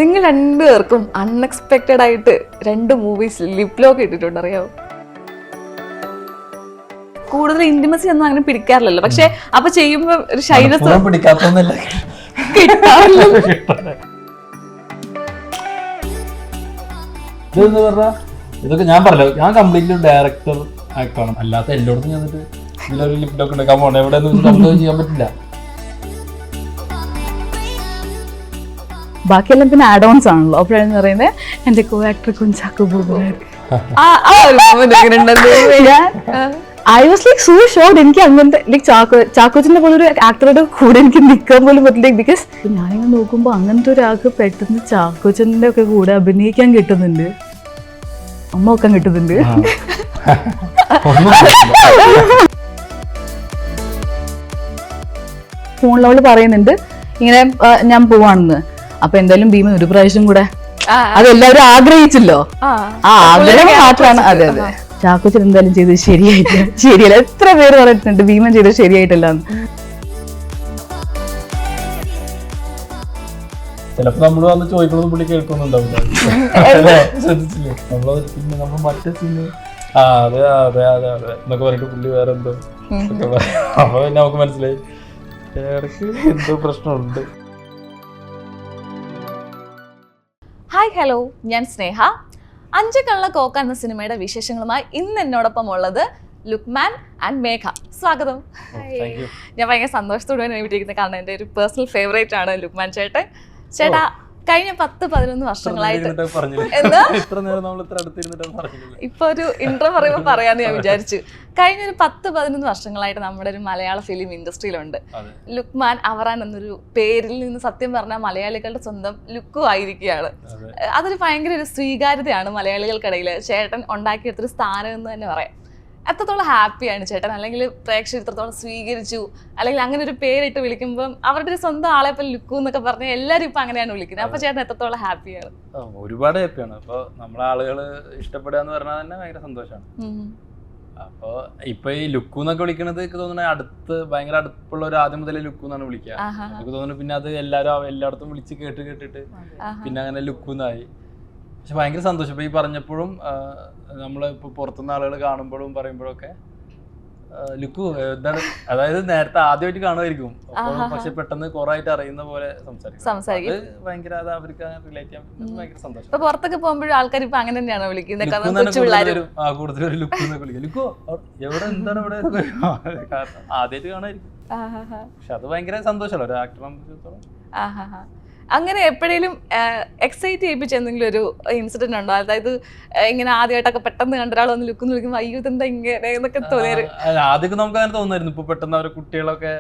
നിങ്ങൾ രണ്ടുപേർക്കും അൺഎക്സ്പെക്റ്റഡ് ആയിട്ട് 2 മൂവീസ് ലിപ് ലോക്ക് ഇട്ടിട്ടുണ്ട്, അറിയാവോ? കൂടുതൽ ഇന്റിമസി ഒന്നും അങ്ങനെ പിടിക്കാറില്ലല്ലോ, പക്ഷെ അപ്പൊ ചെയ്യുമ്പോ ഒരു ശൈലസ് ഇതൊക്കെ ഞാൻ പറഞ്ഞല്ലോ, ഞാൻ കംപ്ലീറ്റ്ലി ഡയറക്ടർ ആക്ടറാണ്. അല്ലാത്ത എല്ലായിടത്തും ചെന്നിട്ട് ഇതിലൊരു ലിപ് ലോക്ക് എടുക്കാൻ പോകണം, എവിടെ നമുക്ക് ചെയ്യാൻ പറ്റില്ല. ബാക്കിയെല്ലാം പിന്നെ ആഡ് ഓൺസ് ആണല്ലോ. അപ്പോഴാണ് പറയുന്നത് എന്റെ co actor Kunchacko Boban. I was like so shocked. എനിക്ക് അങ്ങനത്തെ ലൈക്ക് ചാക്കോച്ചിന്റെ പോലെ ഒരു ആക്ടറുടെ കൂടെ എനിക്ക് നിൽക്കാൻ പോലും പറ്റില്ല. ബിക്കോസ് ഞാനിങ്ങനെ നോക്കുമ്പോൾ അങ്ങനത്തെ ഒരാൾക്ക് പെട്ടെന്ന് ചാക്കോച്ചന്റെ ഒക്കെ കൂടെ അഭിനയിക്കാൻ കിട്ടുന്നുണ്ട്, അമ്മ വെക്കാൻ കിട്ടുന്നുണ്ട്. ഫോണിലവള് പറയുന്നുണ്ട് ഇങ്ങനെ ഞാൻ പോവാണെന്ന്. അപ്പൊ എന്തായാലും ഭീമൻ ഒരു പ്രാവശ്യം കൂടെ അതെല്ലാവരും ആഗ്രഹിച്ചല്ലോ, ആ ആഗ്രഹം മാത്രമാണ്. അതെ അതെ, ചാക്കോച്ചൻ എന്തായാലും ചെയ്തത് ശരിയല്ല. എത്ര പേര് പറഞ്ഞിട്ടുണ്ട് ഭീമൻ ചെയ്തത് ശരിയായിട്ടില്ല. ചിലപ്പോ നമ്മള് വന്ന് ചോദിക്കുന്നത് പുള്ളി കേൾക്കുന്നുണ്ടാവില്ല, ശ്രദ്ധിച്ചില്ലേ? പിന്നെ നമ്മൾ മറ്റേ സീന് അതെ അതെ അതെ അതെ എന്നൊക്കെ പറഞ്ഞിട്ട് പുള്ളി വേറെ എന്തോ അപ്പൊ പിന്നെ നമുക്ക് മനസ്സിലായി ഇടയ്ക്ക് എന്തോ പ്രശ്നമുണ്ട്. ഹായ് ഹലോ, ഞാൻ സ്നേഹ. അഞ്ചക്കള്ള കോക്ക എന്ന സിനിമയുടെ വിശേഷങ്ങളുമായി ഇന്ന് എന്നോടൊപ്പം ഉള്ളത് ലുക്മാൻ ആൻഡ് മേഘ. സ്വാഗതം. ഞാൻ ഭയങ്കര സന്തോഷത്തോടെയാണ് വിട്ടിരിക്കുന്നത്, കാരണം എൻ്റെ ഒരു പേഴ്സണൽ ഫേവറേറ്റ് ആണ് ലുക്മാൻ ചേട്ടൻ. ചേട്ടാ, കഴിഞ്ഞ 10-11 വർഷങ്ങളായിട്ട് ഇപ്പൊ ഒരു ഇന്റർവ്യൂ പറയുമ്പോൾ പറയാന്ന് ഞാൻ വിചാരിച്ചു. കഴിഞ്ഞ ഒരു 10-11 വർഷങ്ങളായിട്ട് നമ്മുടെ ഒരു മലയാള ഫിലിം ഇൻഡസ്ട്രിയിലുണ്ട്. ലുക്മാൻ അവറാൻ എന്നൊരു പേരിൽ നിന്ന് സത്യം പറഞ്ഞാൽ മലയാളികളുടെ സ്വന്തം ലുക്കും ആയിരിക്കുകയാണ്. അതൊരു ഭയങ്കര ഒരു സ്വീകാര്യതയാണ് മലയാളികൾക്കിടയിൽ ചേട്ടൻ ഉണ്ടാക്കിയെടുത്തൊരു സ്ഥാനം എന്ന് തന്നെ പറയാം. എത്രത്തോളം ഹാപ്പിയാണ് ചേട്ടൻ, അല്ലെങ്കിൽ പ്രേക്ഷകർ എത്രത്തോളം സ്വീകരിച്ചു, അല്ലെങ്കിൽ അങ്ങനെ ഒരു പേരിട്ട് വിളിക്കുമ്പോൾ അവരുടെ ഒരു സ്വന്തം ആളെ പോലെ ലുക്കു എന്നൊക്കെ പറഞ്ഞാൽ എല്ലാവരും ഇപ്പൊ അങ്ങനെയാണ് വിളിക്കുന്നത്. അപ്പൊ ചേട്ടൻ എത്രത്തോളം ഹാപ്പിയാണ്? ഒരുപാട് ഹാപ്പിയാണ്. അപ്പൊ നമ്മളെ ആളുകൾ ഇഷ്ടപ്പെടുക എന്ന് പറഞ്ഞാൽ തന്നെ ഭയങ്കര സന്തോഷമാണ്. അപ്പൊ ഇപ്പൊ ഈ ലുക്കു എന്നൊക്കെ വിളിക്കണത് എനിക്ക് തോന്നുന്നത് ഭയങ്കര അടുപ്പുള്ള ഒരു ആദ്യം മുതലേ ലുക്കു എന്നാണ് വിളിക്കുക. എനിക്ക് തോന്നുന്നു പിന്നെ അത് എല്ലായിടത്തും വിളിച്ച് കേട്ടിട്ട് പിന്നെ അങ്ങനെ ലുക്കു എന്നായി. പക്ഷെ ഭയങ്കര സന്തോഷം. ഇപ്പൊ ഈ പറഞ്ഞപ്പോഴും നമ്മളിപ്പോ പുറത്തുനിന്ന് ആളുകൾ കാണുമ്പോഴും പറയുമ്പോഴൊക്കെ ലുക്കു എന്താണ്, അതായത് നേരത്തെ ആദ്യമായിട്ട് കാണുമായിരിക്കും, പക്ഷെ പെട്ടെന്ന് കുറെ ആയിട്ട് അറിയുന്ന പോലെ സംസാരിക്കും. ഭയങ്കര അത് അവർക്ക് റിലേറ്റ് ചെയ്യാൻ ഭയങ്കര സന്തോഷം. ഇപ്പൊ പുറത്തൊക്കെ പോകുമ്പോഴും ആൾക്കാർ ഇപ്പൊ അങ്ങനെ തന്നെയാണ് വിളിക്കുന്നത്, കൂടുതലൊരു ലുക്കു എന്നൊക്കെ വിളിക്കുക. ലുക്കോ എവിടെ എന്താണ് ഇവിടെ, കാരണം ആദ്യമായിട്ട് കാണുമായിരിക്കും. പക്ഷെ അത് ഭയങ്കര സന്തോഷമല്ലോ ഒരു ആക്ടറെ സംബന്ധിച്ചിടത്തോളം. അങ്ങനെ എപ്പോഴേലും എക്സൈറ്റ് ചെയ്യിപ്പിച്ച എന്തെങ്കിലും ഒരു ഇൻസിഡന്റ് ഉണ്ടോ? അതായത് ഇങ്ങനെ ആദ്യമായിട്ടൊക്കെ പെട്ടെന്ന് കണ്ട ഒരാൾ വന്ന് ലുക്ക് വിളിക്കുമ്പോൾ അയ്യോ ഇതെന്താ ഇങ്ങനെ എന്നൊക്കെ തോന്നിയത്? ആദ്യമൊക്കെ നമുക്ക് അങ്ങനെ തോന്നായിരുന്നു. ഇപ്പൊ പെട്ടെന്ന് അവരെ കുട്ടികളൊക്കെ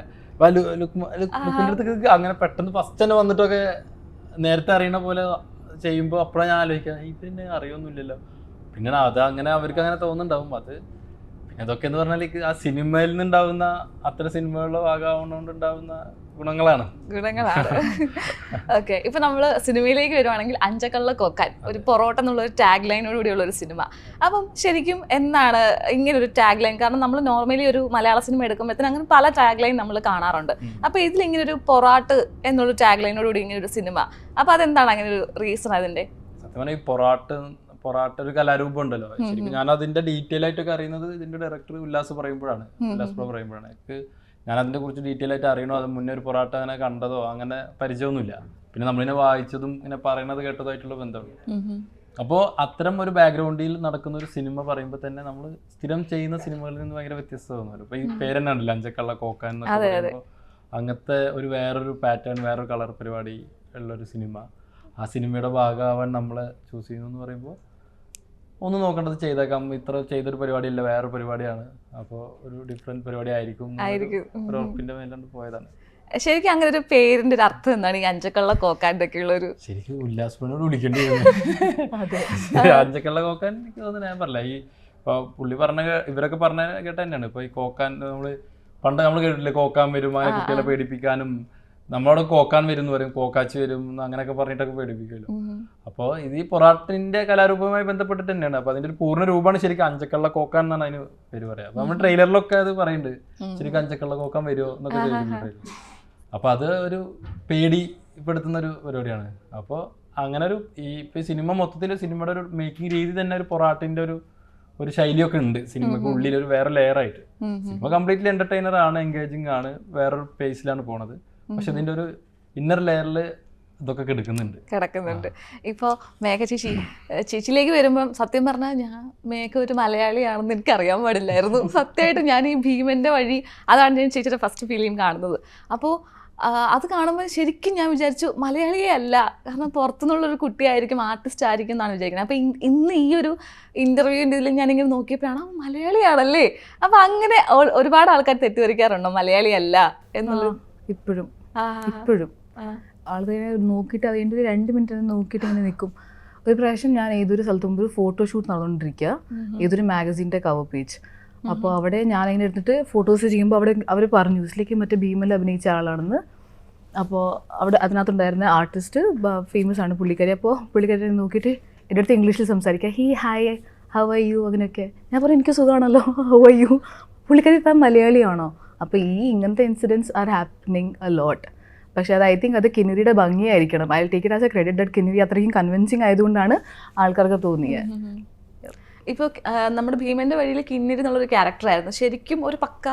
ലുക്കിന്റെ അടുത്ത് അങ്ങനെ പെട്ടെന്ന് ഫസ്റ്റ് തന്നെ വന്നിട്ടൊക്കെ നേരത്തെ അറിയണ പോലെ ചെയ്യുമ്പോൾ അപ്പോഴാണ് ഞാൻ ആലോചിക്കാം, ഇതിനെ അറിയൊന്നുമില്ലല്ലോ. പിന്നെ അത് അങ്ങനെ അവർക്ക് അങ്ങനെ തോന്നുന്നുണ്ടാവും. അത് പിന്നെ അതൊക്കെ എന്ന് പറഞ്ഞാൽ ആ സിനിമയിൽ നിന്നുണ്ടാവുന്ന അത്തരം സിനിമകളുടെ ഭാഗമാവുന്നതുകൊണ്ടുണ്ടാവുന്ന ഗുണങ്ങളാണ്. ഓക്കെ, ഇപ്പൊ നമ്മള് സിനിമയിലേക്ക് വരുവാണെങ്കിൽ അഞ്ചക്കള്ള കോക്കാൻ ഒരു പൊറോട്ട എന്നുള്ള ഒരു ടാഗ് ലൈനോട് കൂടിയുള്ള ഒരു സിനിമ. അപ്പം ശരിക്കും എന്താണ് ഇങ്ങനെ ഒരു ടാഗ് ലൈൻ? കാരണം നമ്മൾ നോർമലി ഒരു മലയാള സിനിമ എടുക്കുമ്പോഴത്തേന് അങ്ങനെ പല ടാഗ് ലൈൻ നമ്മൾ കാണാറുണ്ട്. അപ്പൊ ഇതിൽ ഇങ്ങനെ ഒരു പൊറാട്ട് എന്നുള്ള ടാഗ് ലൈനോട് കൂടി ഇങ്ങനെ ഒരു സിനിമ, അപ്പൊ അതെന്താണ് അങ്ങനെ ഒരു റീസൺ അതിന്റെ? സത്യം പറഞ്ഞാൽ ഈ പൊറാട്ട ഒരു കലാരൂപം ഉണ്ടല്ലോ. ശരിക്കും ഞാൻ അതിന്റെ ഡീറ്റെയിൽ ആയിട്ടൊക്കെ അറിയുന്നത് ഇതിന്റെ ഡയറക്ടർ ഉല്ലാസ് പറയുമ്പോഴാണ്. ഞാൻ അതിനെ കുറിച്ച് ഡീറ്റെയിൽ ആയിട്ട് അറിയണോ, അത് മുന്നേ ഒരു പൊറാട്ട അങ്ങനെ കണ്ടതോ അങ്ങനെ പരിചയമൊന്നുമില്ല. പിന്നെ നമ്മളിങ്ങനെ വായിച്ചതും ഇങ്ങനെ പറയണത് കേട്ടതായിട്ടുള്ള ബന്ധമുണ്ട്. അപ്പോൾ അത്തരം ഒരു ബാക്ക്ഗ്രൗണ്ടിൽ നടക്കുന്ന ഒരു സിനിമ പറയുമ്പോൾ തന്നെ നമ്മൾ സ്ഥിരം ചെയ്യുന്ന സിനിമകളിൽ നിന്ന് ഭയങ്കര വ്യത്യസ്തത തോന്നുമല്ലോ. ഇപ്പൊ ഈ പേരെന്നെ ഉണ്ടല്ലോ അഞ്ചക്കള്ള കോക്കാൻ എന്നൊക്കെ പറയുമ്പോൾ അങ്ങനത്തെ ഒരു വേറൊരു പാറ്റേൺ, വേറൊരു കളർ പരിപാടി ഉള്ളൊരു സിനിമ. ആ സിനിമയുടെ ഭാഗമാവാൻ നമ്മളെ ചൂസ് ചെയ്യുന്നു എന്ന് പറയുമ്പോൾ ഒന്നും നോക്കേണ്ടത് ചെയ്തേക്കാം, ഇത്ര ചെയ്തൊരു പരിപാടിയല്ല, വേറൊരു പരിപാടിയാണ്, അപ്പോൾ ഒരു ഡിഫറെന്റ് പരിപാടി ആയിരിക്കും ഉറപ്പിന്റെ മേലോട്ട് പോയതാണ്. ശരിക്കും അങ്ങനെ ഒരു പേരിന്റെ ഒരു അർത്ഥം എന്താണ് ഈ അഞ്ചക്കള്ള കോക്കാൻ ഒക്കെ ഉള്ള ഒരു? ശരിക്കും ഉല്ലാസ്മനോട് വിളിക്കേണ്ടി അഞ്ചക്കള്ള കോക്കാൻ എനിക്ക് തോന്നുന്നു. ഞാൻ പറഞ്ഞില്ല, ഈ ഇപ്പൊ പുള്ളി പറഞ്ഞ ഇവരൊക്കെ പറഞ്ഞ കേട്ട തന്നെയാണ്. ഇപ്പൊ ഈ കോക്കാൻ പണ്ട് നമ്മൾ കേട്ടിട്ടില്ലേ, കോക്കാൻ വരും അങ്ങനെ കുട്ടികളെ പേടിപ്പിക്കാനും, നമ്മളോട് കോക്കാൻ വരും എന്ന് പറയും, കോക്കാച്ചി വരും അങ്ങനെയൊക്കെ പറഞ്ഞിട്ടൊക്കെ പേടിപ്പിക്കുമല്ലോ. അപ്പോൾ ഇത് ഈ പൊറാട്ടിന്റെ കലാരൂപവുമായി ബന്ധപ്പെട്ടിട്ട് തന്നെയാണ്. അപ്പൊ അതിന്റെ ഒരു പൂർണ്ണ രൂപമാണ് ശരിക്കും അഞ്ചക്കള്ള കോക്കാൻ എന്നാണ് അതിന് പേര് പറയാം. അപ്പൊ നമ്മൾ ട്രെയിലറിലൊക്കെ അത് പറയുന്നുണ്ട്, ശരിക്കും അഞ്ചക്കള്ള കോക്കാൻ വരുമോ എന്നൊക്കെ ചോദിക്കുന്നുണ്ട്. അപ്പൊ അത് ഒരു പേടിപ്പെടുത്തുന്ന ഒരു പരിപാടിയാണ്. അപ്പോൾ അങ്ങനെ ഒരു ഇപ്പൊ സിനിമ മൊത്തത്തിൽ സിനിമയുടെ ഒരു മേക്കിംഗ് രീതി തന്നെ ഒരു പൊറാട്ടിന്റെ ഒരു ശൈലിയൊക്കെ ഉണ്ട് സിനിമക്ക് ഉള്ളിൽ ഒരു വേറെ ലെയർ ആയിട്ട്. സിനിമ കംപ്ലീറ്റ്ലി എന്റർടൈനർ ആണ്, എൻഗേജിങ് ആണ്, വേറൊരു പേസിലാണ് പോണത്. പക്ഷെ ഇതിന്റെ ഒരു ഇന്നർ ലെയറിൽ ഇതൊക്കെ കിടക്കുന്നുണ്ട്. ഇപ്പോൾ മേഘ ചേച്ചിയിലേക്ക് വരുമ്പം സത്യം പറഞ്ഞാൽ ഞാൻ മേഘ ഒരു മലയാളിയാണെന്ന് എനിക്ക് അറിയാൻ പാടില്ലായിരുന്നു. സത്യമായിട്ട് ഞാൻ ഈ ഭീമന്റെ വഴി അതാണ് ഞാൻ ചേച്ചിയുടെ ഫസ്റ്റ് ഫിലിം കാണുന്നത്. അപ്പോൾ അത് കാണുമ്പോൾ ശരിക്കും ഞാൻ വിചാരിച്ചു മലയാളിയേ അല്ല, കാരണം പുറത്തുനിന്നുള്ളൊരു കുട്ടിയായിരിക്കും, ആർട്ടിസ്റ്റ് ആയിരിക്കും എന്നാണ് വിചാരിക്കുന്നത്. അപ്പോൾ ഇന്ന് ഈ ഒരു ഇൻ്റർവ്യൂവിൻ്റെ ഇതിൽ ഞാനിങ്ങനെ നോക്കിയപ്പോഴാണ് മലയാളിയാണല്ലേ. അപ്പോൾ അങ്ങനെ ഒരുപാട് ആൾക്കാർ തെറ്റിദ്ധരിക്കാറുണ്ടോ മലയാളിയല്ല എന്നുള്ളത്? ഇപ്പോഴും ആൾക്കാരെ നോക്കിയിട്ട് അതിൻ്റെ ഒരു 2 മിനിറ്റ് നോക്കിയിട്ട് ഇങ്ങനെ നിൽക്കും. ഒരു പ്രാവശ്യം ഞാൻ ഏതൊരു സ്ഥലത്ത് മുമ്പ് ഒരു ഫോട്ടോഷൂട്ട് നടന്നുകൊണ്ടിരിക്കുക, ഏതൊരു മാഗസീൻ്റെ കവർ പേജ്. അപ്പോൾ അവിടെ ഞാനിങ്ങനെ എടുത്തിട്ട് ഫോട്ടോസ് ചെയ്യുമ്പോൾ അവിടെ അവർ പറഞ്ഞു ഇതിലേക്ക് മറ്റേ ഭീമനിൽ അഭിനയിച്ച ആളാണെന്ന്. അപ്പോൾ അവിടെ അതിനകത്തുണ്ടായിരുന്ന ആർട്ടിസ്റ്റ് ഫേമസ് ആണ് പുള്ളിക്കാരി. അപ്പോൾ പുള്ളിക്കാരി നോക്കിയിട്ട് എൻ്റെ അടുത്ത് ഇംഗ്ലീഷിൽ സംസാരിക്കുക, ഹായ് ഹൗ ആർ യു അങ്ങനെയൊക്കെ. ഞാൻ പറഞ്ഞു എനിക്ക് സുഖമാണല്ലോ, ഹൗ ആർ യു. പുള്ളിക്കാരി താൻ മലയാളിയാണോ? അപ്പോൾ ഇങ്ങനത്തെ incidents are happening a lot. പക്ഷേ അത് ഐ തിങ്ക് അത് കിന്നരിയുടെ ഭംഗിയായിരിക്കണം. I will take it as a credit that Kinnari അത്രയും കൺവിൻസിങ് ആയതുകൊണ്ടാണ് ആൾക്കാർക്ക് തോന്നിയത്. ഇപ്പോൾ നമ്മുടെ ഭീമന്റെ വഴിയിൽ കിന്നരി എന്നുള്ളൊരു ക്യാരക്ടറായിരുന്നു ശരിക്കും ഒരു പക്ക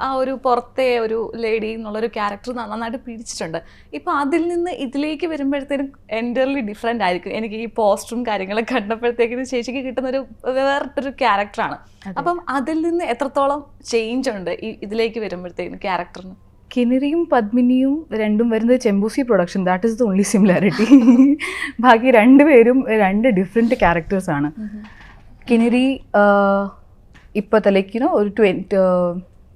ആ ഒരു പുറത്തെ ഒരു ലേഡി എന്നുള്ളൊരു ക്യാരക്ടർ നന്നായിട്ട് പിടിച്ചിട്ടുണ്ട്. ഇപ്പോൾ അതിൽ നിന്ന് ഇതിലേക്ക് വരുമ്പോഴത്തേനും എൻ്റർലി ഡിഫറെൻ്റ് ആയിരിക്കും. എനിക്ക് ഈ പോസ്റ്ററും കാര്യങ്ങളൊക്കെ കണ്ടപ്പോഴത്തേക്കും ചേച്ചിക്ക് കിട്ടുന്നൊരു വേറിട്ടൊരു ക്യാരക്ടറാണ്. അപ്പം അതിൽ നിന്ന് എത്രത്തോളം ചേഞ്ച് ഉണ്ട് ഇതിലേക്ക് വരുമ്പോഴത്തേക്കും ക്യാരക്ടറിന്? കിന്നരിയും പത്മിനിയും രണ്ടും വരുന്നത് ചെമ്പൂസി production, that is the only similarity. ബാക്കി രണ്ടുപേരും 2 ഡിഫറെൻറ്റ് ക്യാരക്ടേഴ്സാണ്. കിന്നരി ഇപ്പോഴത്തെ ലൈക്ക് ഒരു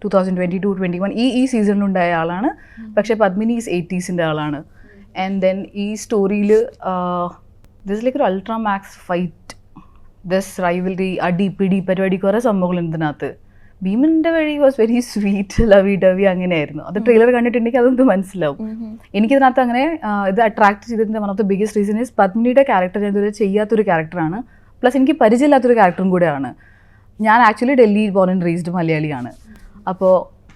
2022-21 ഈ സീസണിലുണ്ടായ ആളാണ്. പക്ഷേ പത്മിനി ഈസ് 80s ആളാണ്. ആൻഡ് ദെൻ ഈ സ്റ്റോറിയിൽ ദിസ് ലൈക്ക് ഒരു ultra max fight, this rivalry, അടി പിടി പരിപാടി കുറേ സംഭവങ്ങളുണ്ട് ഇതിനകത്ത്. ഭീമന്റെ വഴി was very sweet, lovey dovey അങ്ങനെയായിരുന്നു. അത് ട്രെയിലർ കണ്ടിട്ടുണ്ടെങ്കിൽ അതൊന്ന് മനസ്സിലാവും. എനിക്കിതിനകത്ത് അങ്ങനെ ഇത് അട്രാക്ട് ചെയ്തതിൻ്റെ one of the biggest reason is പത്മിനിയുടെ ക്യാരക്ടർ ഞാൻ ഇതുവരെ ചെയ്യാത്തൊരു ക്യാരക്ടറാണ്. പ്ലസ് എനിക്ക് പരിചയമില്ലാത്തൊരു ക്യാരക്ടറും കൂടെയാണ്. ഞാൻ actually Delhi born and raised മലയാളിയാണ്. അപ്പോൾ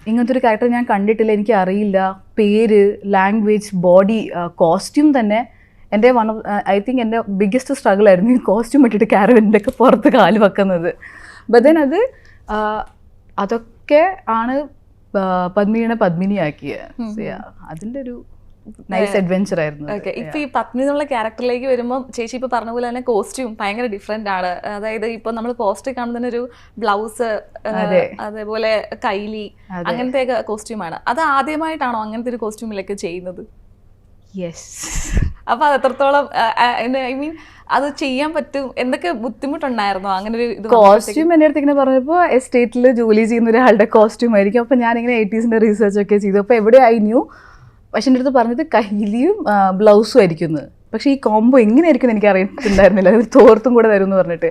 ഇങ്ങനത്തെ ഒരു ക്യാരക്ടർ ഞാൻ കണ്ടിട്ടില്ല, എനിക്ക് അറിയില്ല. പേര്, ലാംഗ്വേജ്, ബോഡി, കോസ്റ്റ്യൂം തന്നെ എൻ്റെ വൺ ഓഫ് ഐ തിങ്ക് എൻ്റെ ബിഗ്ഗസ്റ്റ് സ്ട്രഗിൾ ആയിരുന്നു ഈ കോസ്റ്റ്യൂം ഇട്ടിട്ട് കാരവൻ്റെ ഒക്കെ പുറത്ത് കാല് വെക്കുന്നത്. ബട്ട് ദെൻ അതൊക്കെ ആണ് പത്മിനിയാക്കിയത്. അതിൻ്റെ ഒരു നൈസ് അഡ്വെഞ്ചർ ആയിരുന്നു. ഇപ്പൊ ഈ പത്മിനി എന്നുള്ള ക്യാരക്ടറിലേക്ക് വരുമ്പോൾ ചേച്ചി ഇപ്പൊ പറഞ്ഞ പോലെ തന്നെ കോസ്റ്റ്യൂം ഭയങ്കര ഡിഫറെന്റ് ആണ്. അതായത് ഇപ്പൊ നമ്മൾ പോസ്റ്റർ കാണുന്ന ഒരു ബ്ലൗസ്, അതേപോലെ കൈലി, അങ്ങനത്തെ കോസ്റ്റ്യൂമാണ്. അത് ആദ്യമായിട്ടാണോ അങ്ങനത്തെ ഒരു കോസ്റ്റ്യൂമിലേക്ക് ചെയ്യുന്നത്? യെസ്. അപ്പൊ അത് എത്രത്തോളം ഐ മീൻ അത് ചെയ്യാൻ പറ്റും, എന്തൊക്കെ ബുദ്ധിമുട്ടുണ്ടായിരുന്നോ അങ്ങനെ ഒരു ഇത്? കോസ്റ്റ്യൂം എൻ്റെ അടുത്ത് ഇങ്ങനെ പറഞ്ഞപ്പോൾ എസ്റ്റേറ്റിൽ ജോലി ചെയ്യുന്ന ഒരാളുടെ കോസ്റ്റ്യൂം ആയിരിക്കും. അപ്പോൾ ഞാനിങ്ങനെ 80s റിസർച്ച് ഒക്കെ ചെയ്തു. അപ്പോൾ എവിടെ ഐ ന്യൂ, പക്ഷെ എൻ്റെ അടുത്ത് പറഞ്ഞത് കൈലിയും ബ്ലൗസും ആയിരിക്കും. പക്ഷേ ഈ കോംബോ എങ്ങനെയായിരിക്കും എനിക്ക് അറിയത്തുണ്ടായിരുന്നില്ല, തോർത്തും കൂടെ തരും എന്ന് പറഞ്ഞിട്ട്.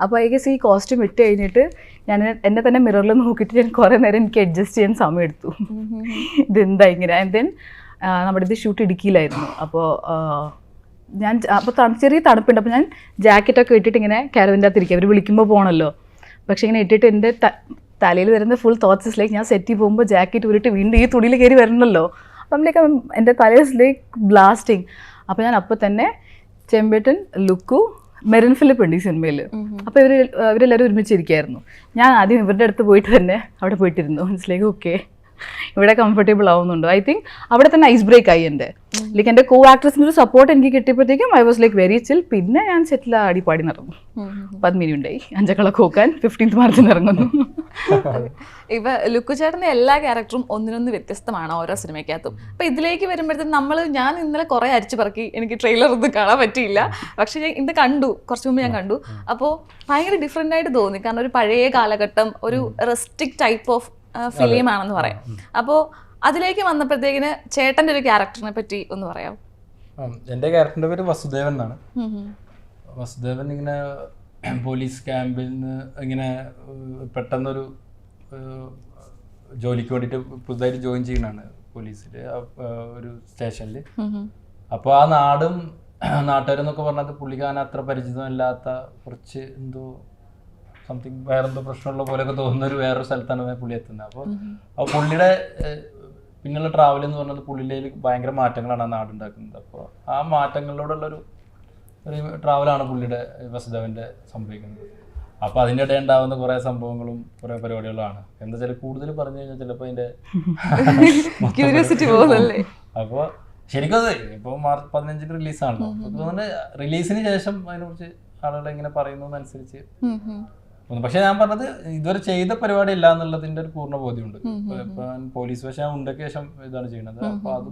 അപ്പോൾ ഐ ഗസ് ഈ കോസ്റ്റ്യൂം ഇട്ട് കഴിഞ്ഞിട്ട് ഞാൻ എന്നെ തന്നെ മിററിൽ നോക്കിയിട്ട് ഞാൻ കുറേ നേരം എനിക്ക് അഡ്ജസ്റ്റ് ചെയ്യാൻ സമയം എടുത്തു, ഇതെന്താ ഇങ്ങനെ. ആൻഡ് ദെൻ നമ്മുടെ ഇത് ഷൂട്ട് ഇടുക്കിയിലായിരുന്നു. അപ്പോൾ ഞാൻ ചെറിയ തണുപ്പുണ്ട്. അപ്പോൾ ഞാൻ ജാക്കറ്റൊക്കെ ഇട്ടിട്ട് ഇങ്ങനെ കാരവൻ്റെ അകത്ത് ഇരിക്കുക, അവർ വിളിക്കുമ്പോൾ പോകണമല്ലോ. പക്ഷേ ഇങ്ങനെ ഇട്ടിട്ട് എൻ്റെ തലയിൽ വരുന്ന ഫുൾ തോട്ട്സ് ലൈക്ക് ഞാൻ സെറ്റ് പോകുമ്പോൾ ജാക്കറ്റ് ഊരിട്ട് വീണ്ടും ഈ തുണിയിൽ കയറി വരണമല്ലോ. അപ്പം ലൈക്ക് എൻ്റെ തലയിൽ ലൈക്ക് ബ്ലാസ്റ്റിങ്. അപ്പോൾ ഞാൻ അപ്പോൾ തന്നെ ചെമ്പേട്ടൻ, ലുക്കു, മെറിൻ ഫിലിപ്പ് ഉണ്ട് ഈ സിനിമയിൽ. അപ്പോൾ ഇവരെല്ലാവരും ഒരുമിച്ചിരിക്കുകയായിരുന്നു. ഞാൻ ആദ്യം ഇവരുടെ അടുത്ത് പോയിട്ട് തന്നെ അവിടെ പോയിട്ടിരുന്നു. മനസ്സിലേക്ക് ഓക്കെ ഇവിടെ കംഫർട്ടബിൾ ആവുന്നുണ്ടോ. ഐ തിങ്ക് അവിടെ തന്നെ ഐസ് ബ്രേക്ക് ആയി എൻ്റെ. ലൈക്ക് എൻ്റെ കോ ആക്ട്രസിൻ്റെ ഒരു സപ്പോർട്ട് എനിക്ക് കിട്ടിയപ്പോഴത്തേക്കും ഐ വാസ് ലൈക്ക് വെരി ചിൽ. പിന്നെ ഞാൻ സെറ്റിൽ അടിപ്പാടി നടന്നു. പത്മിനി ഉണ്ടായി, അഞ്ചക്കളൊക്കെ നോക്കാൻ 15th മാർച്ചിന് ഇറങ്ങുന്നു. ഇപ്പൊ ലുക്കു ചേട്ടൻ്റെ എല്ലാ ക്യാരക്ടറും ഒന്നിനൊന്ന് വ്യത്യസ്തമാണ് ഓരോ സിനിമയ്ക്കകത്തും. അപ്പൊ ഇതിലേക്ക് വരുമ്പോഴത്തേക്കും ഞാൻ ഇന്നലെ കുറെ അരിച്ചു പറക്കി, എനിക്ക് ട്രെയിലർ ഒന്നും കാണാൻ പറ്റിയില്ല. പക്ഷെ ഞാൻ ഇന്ന് കണ്ടു, കുറച്ച് മുമ്പ് ഞാൻ കണ്ടു. അപ്പോൾ ഭയങ്കര ഡിഫറെൻ്റ് ആയിട്ട് തോന്നി. കാരണം ഒരു പഴയ കാലഘട്ടം, ഒരു റെസ്ട്രിക്ട് ടൈപ്പ് ഓഫ് ഫിലിം ആണെന്ന് പറയാം. അപ്പോൾ അതിലേക്ക് വന്നപ്പോഴത്തേക്കിന് ചേട്ടൻ്റെ ഒരു ക്യാരക്ടറിനെ പറ്റി ഒന്ന് പറയാം. എൻ്റെ ക്യാരക്ടറിൻ്റെ പേര് വസുദേവൻ എന്നാണ്. വസുദേവൻ ഇങ്ങനെ പോലീസ് ക്യാമ്പിൽ നിന്ന് ഇങ്ങനെ പെട്ടെന്നൊരു ജോലിക്ക് വേണ്ടിയിട്ട് പുതുതായിട്ട് ജോയിൻ ചെയ്യുന്നതാണ് പോലീസിൽ, ഒരു സ്റ്റേഷനിൽ. അപ്പോൾ ആ നാടും നാട്ടുകാരെന്നൊക്കെ പറഞ്ഞത് പുള്ളിക്കാരൻ അത്ര പരിചിതമല്ലാത്ത കുറച്ച് എന്തോ സംതിങ് വേറെന്തോ പ്രശ്നമുള്ള പോലെയൊക്കെ തോന്നുന്ന ഒരു വേറൊരു സ്ഥലത്താണ് പുള്ളി എത്തുന്നത്. അപ്പോൾ പുള്ളിയുടെ പിന്നെയുള്ള ട്രാവൽ എന്ന് പറഞ്ഞത് പുള്ളിയിൽ ഭയങ്കര മാറ്റങ്ങളാണ് ആ നാടുണ്ടാക്കുന്നത്. അപ്പോൾ ആ മാറ്റങ്ങളിലൂടെയുള്ളൊരു ഒരു ട്രാവലാണ് പുള്ളിയുടെ വസുദേവൻ്റെ സംഭവിക്കുന്നത്. അപ്പോൾ അതിൻ്റെ ഇടയിൽ ഉണ്ടാകുന്ന കുറേ സംഭവങ്ങളും കുറേ പരിപാടികളാണ്. എന്താ വെച്ചാൽ കൂടുതൽ പറഞ്ഞു കഴിഞ്ഞാൽ ചിലപ്പോൾ അതിൻ്റെ ക്യൂരിയോസിറ്റി പോകുന്നല്ലേ. അപ്പോൾ ശരിക്കും അത് ഇപ്പോൾ March 15 റിലീസാണല്ലോ. അതുകൊണ്ട് റിലീസിന് ശേഷം അതിനെക്കുറിച്ച് ആളുകൾ എങ്ങനെ പറയുന്നതനുസരിച്ച്. പക്ഷെ ഞാൻ പറഞ്ഞത് ഇതുവരെ ചെയ്ത പരിപാടി ഇല്ല എന്നുള്ളതിൻ്റെ ഒരു പൂർണ്ണ ബോധ്യമുണ്ട്. ഇപ്പം പോലീസ് വേഷം ഉണ്ടൊക്കെ ശേഷം ഇതാണ് ചെയ്യുന്നത്. അപ്പോൾ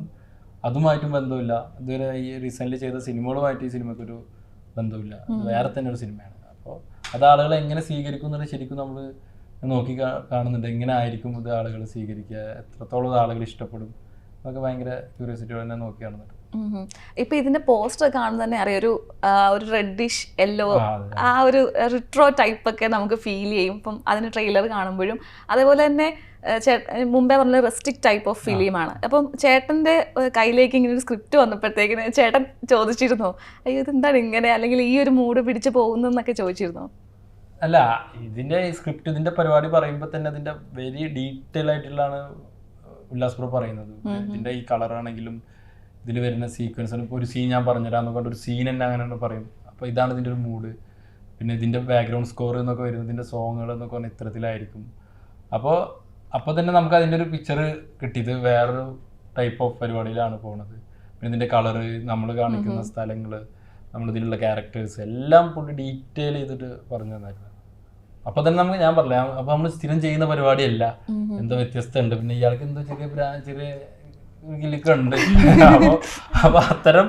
അതുമായിട്ടും ബന്ധമില്ല. ഇതുവരെ ഈ റീസെൻ്റ്ലി ചെയ്ത സിനിമകളുമായിട്ട് ഈ സിനിമയ്ക്കൊരു ബന്ധമില്ല. വേറെ തന്നെ ഒരു സിനിമയാണ്. അപ്പോൾ അത് ആളുകൾ എങ്ങനെ സ്വീകരിക്കും എന്നുള്ളത് ശരിക്കും നമ്മൾ നോക്കി കാണുന്നുണ്ട്. എങ്ങനെ ആയിരിക്കും ഇത് ആളുകൾ സ്വീകരിക്കുക, എത്രത്തോളം ആളുകൾ ഇഷ്ടപ്പെടും, അതൊക്കെ ഭയങ്കര ക്യൂരിയോസിറ്റിയോടെ തന്നെ നോക്കി കാണുന്നുണ്ട്. ഇപ്പൊ ഇതിന്റെ പോസ്റ്റർ കാണുന്ന തന്നെ അറിയാം, ഒരു റെഡിഷ് യെല്ലോ ആ ഒരു റിട്രോ ടൈപ്പ് ഒക്കെ നമുക്ക് ഫീൽ ചെയ്യും ഇപ്പം അതിന് ട്രെയിലർ കാണുമ്പോഴും. അതേപോലെ തന്നെ മുമ്പേ പറഞ്ഞ റെസ്ട്രിക്ട് ടൈപ്പ് ഓഫ് ഫിലിമാണ്. അപ്പം ചേട്ടന്റെ കയ്യിലേക്ക് ഇങ്ങനെ ഒരു സ്ക്രിപ്റ്റ് വന്നപ്പോഴത്തേക്കിന് ചേട്ടൻ ചോദിച്ചിരുന്നോ അയ്യോ ഇതെന്താണ് ഇങ്ങനെ, അല്ലെങ്കിൽ ഈ ഒരു മൂഡ് പിടിച്ചു പോകുന്നൊക്കെ ചോദിച്ചിരുന്നോ? അല്ല, ഇതിന്റെ സ്ക്രിപ്റ്റ് ഇതിന്റെ പരിപാടി പറയുമ്പോൾ തന്നെ അതിന്റെ വെരി ഡീറ്റെയിൽ ആയിട്ടുള്ളതാണ് ഉല്ലാസ് ബ്രോ പറയുന്നത്. ഇതിന്റെ ഈ കളറാണെങ്കിലും ഇതിൽ വരുന്ന സീക്വൻസ്, ഇപ്പോൾ ഒരു സീൻ ഞാൻ പറഞ്ഞുതരാമെന്ന് പറഞ്ഞ ഒരു സീൻ തന്നെ അങ്ങനെ പറയും. അപ്പോൾ ഇതാണ് ഇതിൻ്റെ ഒരു മൂഡ്. പിന്നെ ഇതിൻ്റെ ബാക്ക്ഗ്രൗണ്ട് സ്കോർ എന്നൊക്കെ വരുന്നത് ഇതിൻ്റെ സോങ്ങുകൾ എന്നൊക്കെ പറഞ്ഞാൽ ഇത്തരത്തിലായിരിക്കും. അപ്പോൾ തന്നെ നമുക്ക് അതിൻ്റെ ഒരു പിക്ചർ കിട്ടിയത് വേറൊരു ടൈപ്പ് ഓഫ് പരിപാടിയിലാണ് പോകുന്നത്. പിന്നെ ഇതിൻ്റെ കളറ്, നമ്മൾ കാണിക്കുന്ന സ്ഥലങ്ങൾ, നമ്മളിതിലുള്ള ക്യാരക്ടേഴ്സ് എല്ലാം പുള്ളി ഡീറ്റെയിൽ ചെയ്തിട്ട് പറഞ്ഞു തന്നായിരുന്നു. അപ്പോൾ തന്നെ നമുക്ക് ഞാൻ പറഞ്ഞില്ല, അപ്പോൾ നമ്മൾ സ്ഥിരം ചെയ്യുന്ന പരിപാടിയല്ല, എന്തോ വ്യത്യസ്തമുണ്ട്. പിന്നെ ഇയാൾക്ക് എന്തോ ചെറിയ ഉണ്ട്. അപ്പോൾ അത്തരം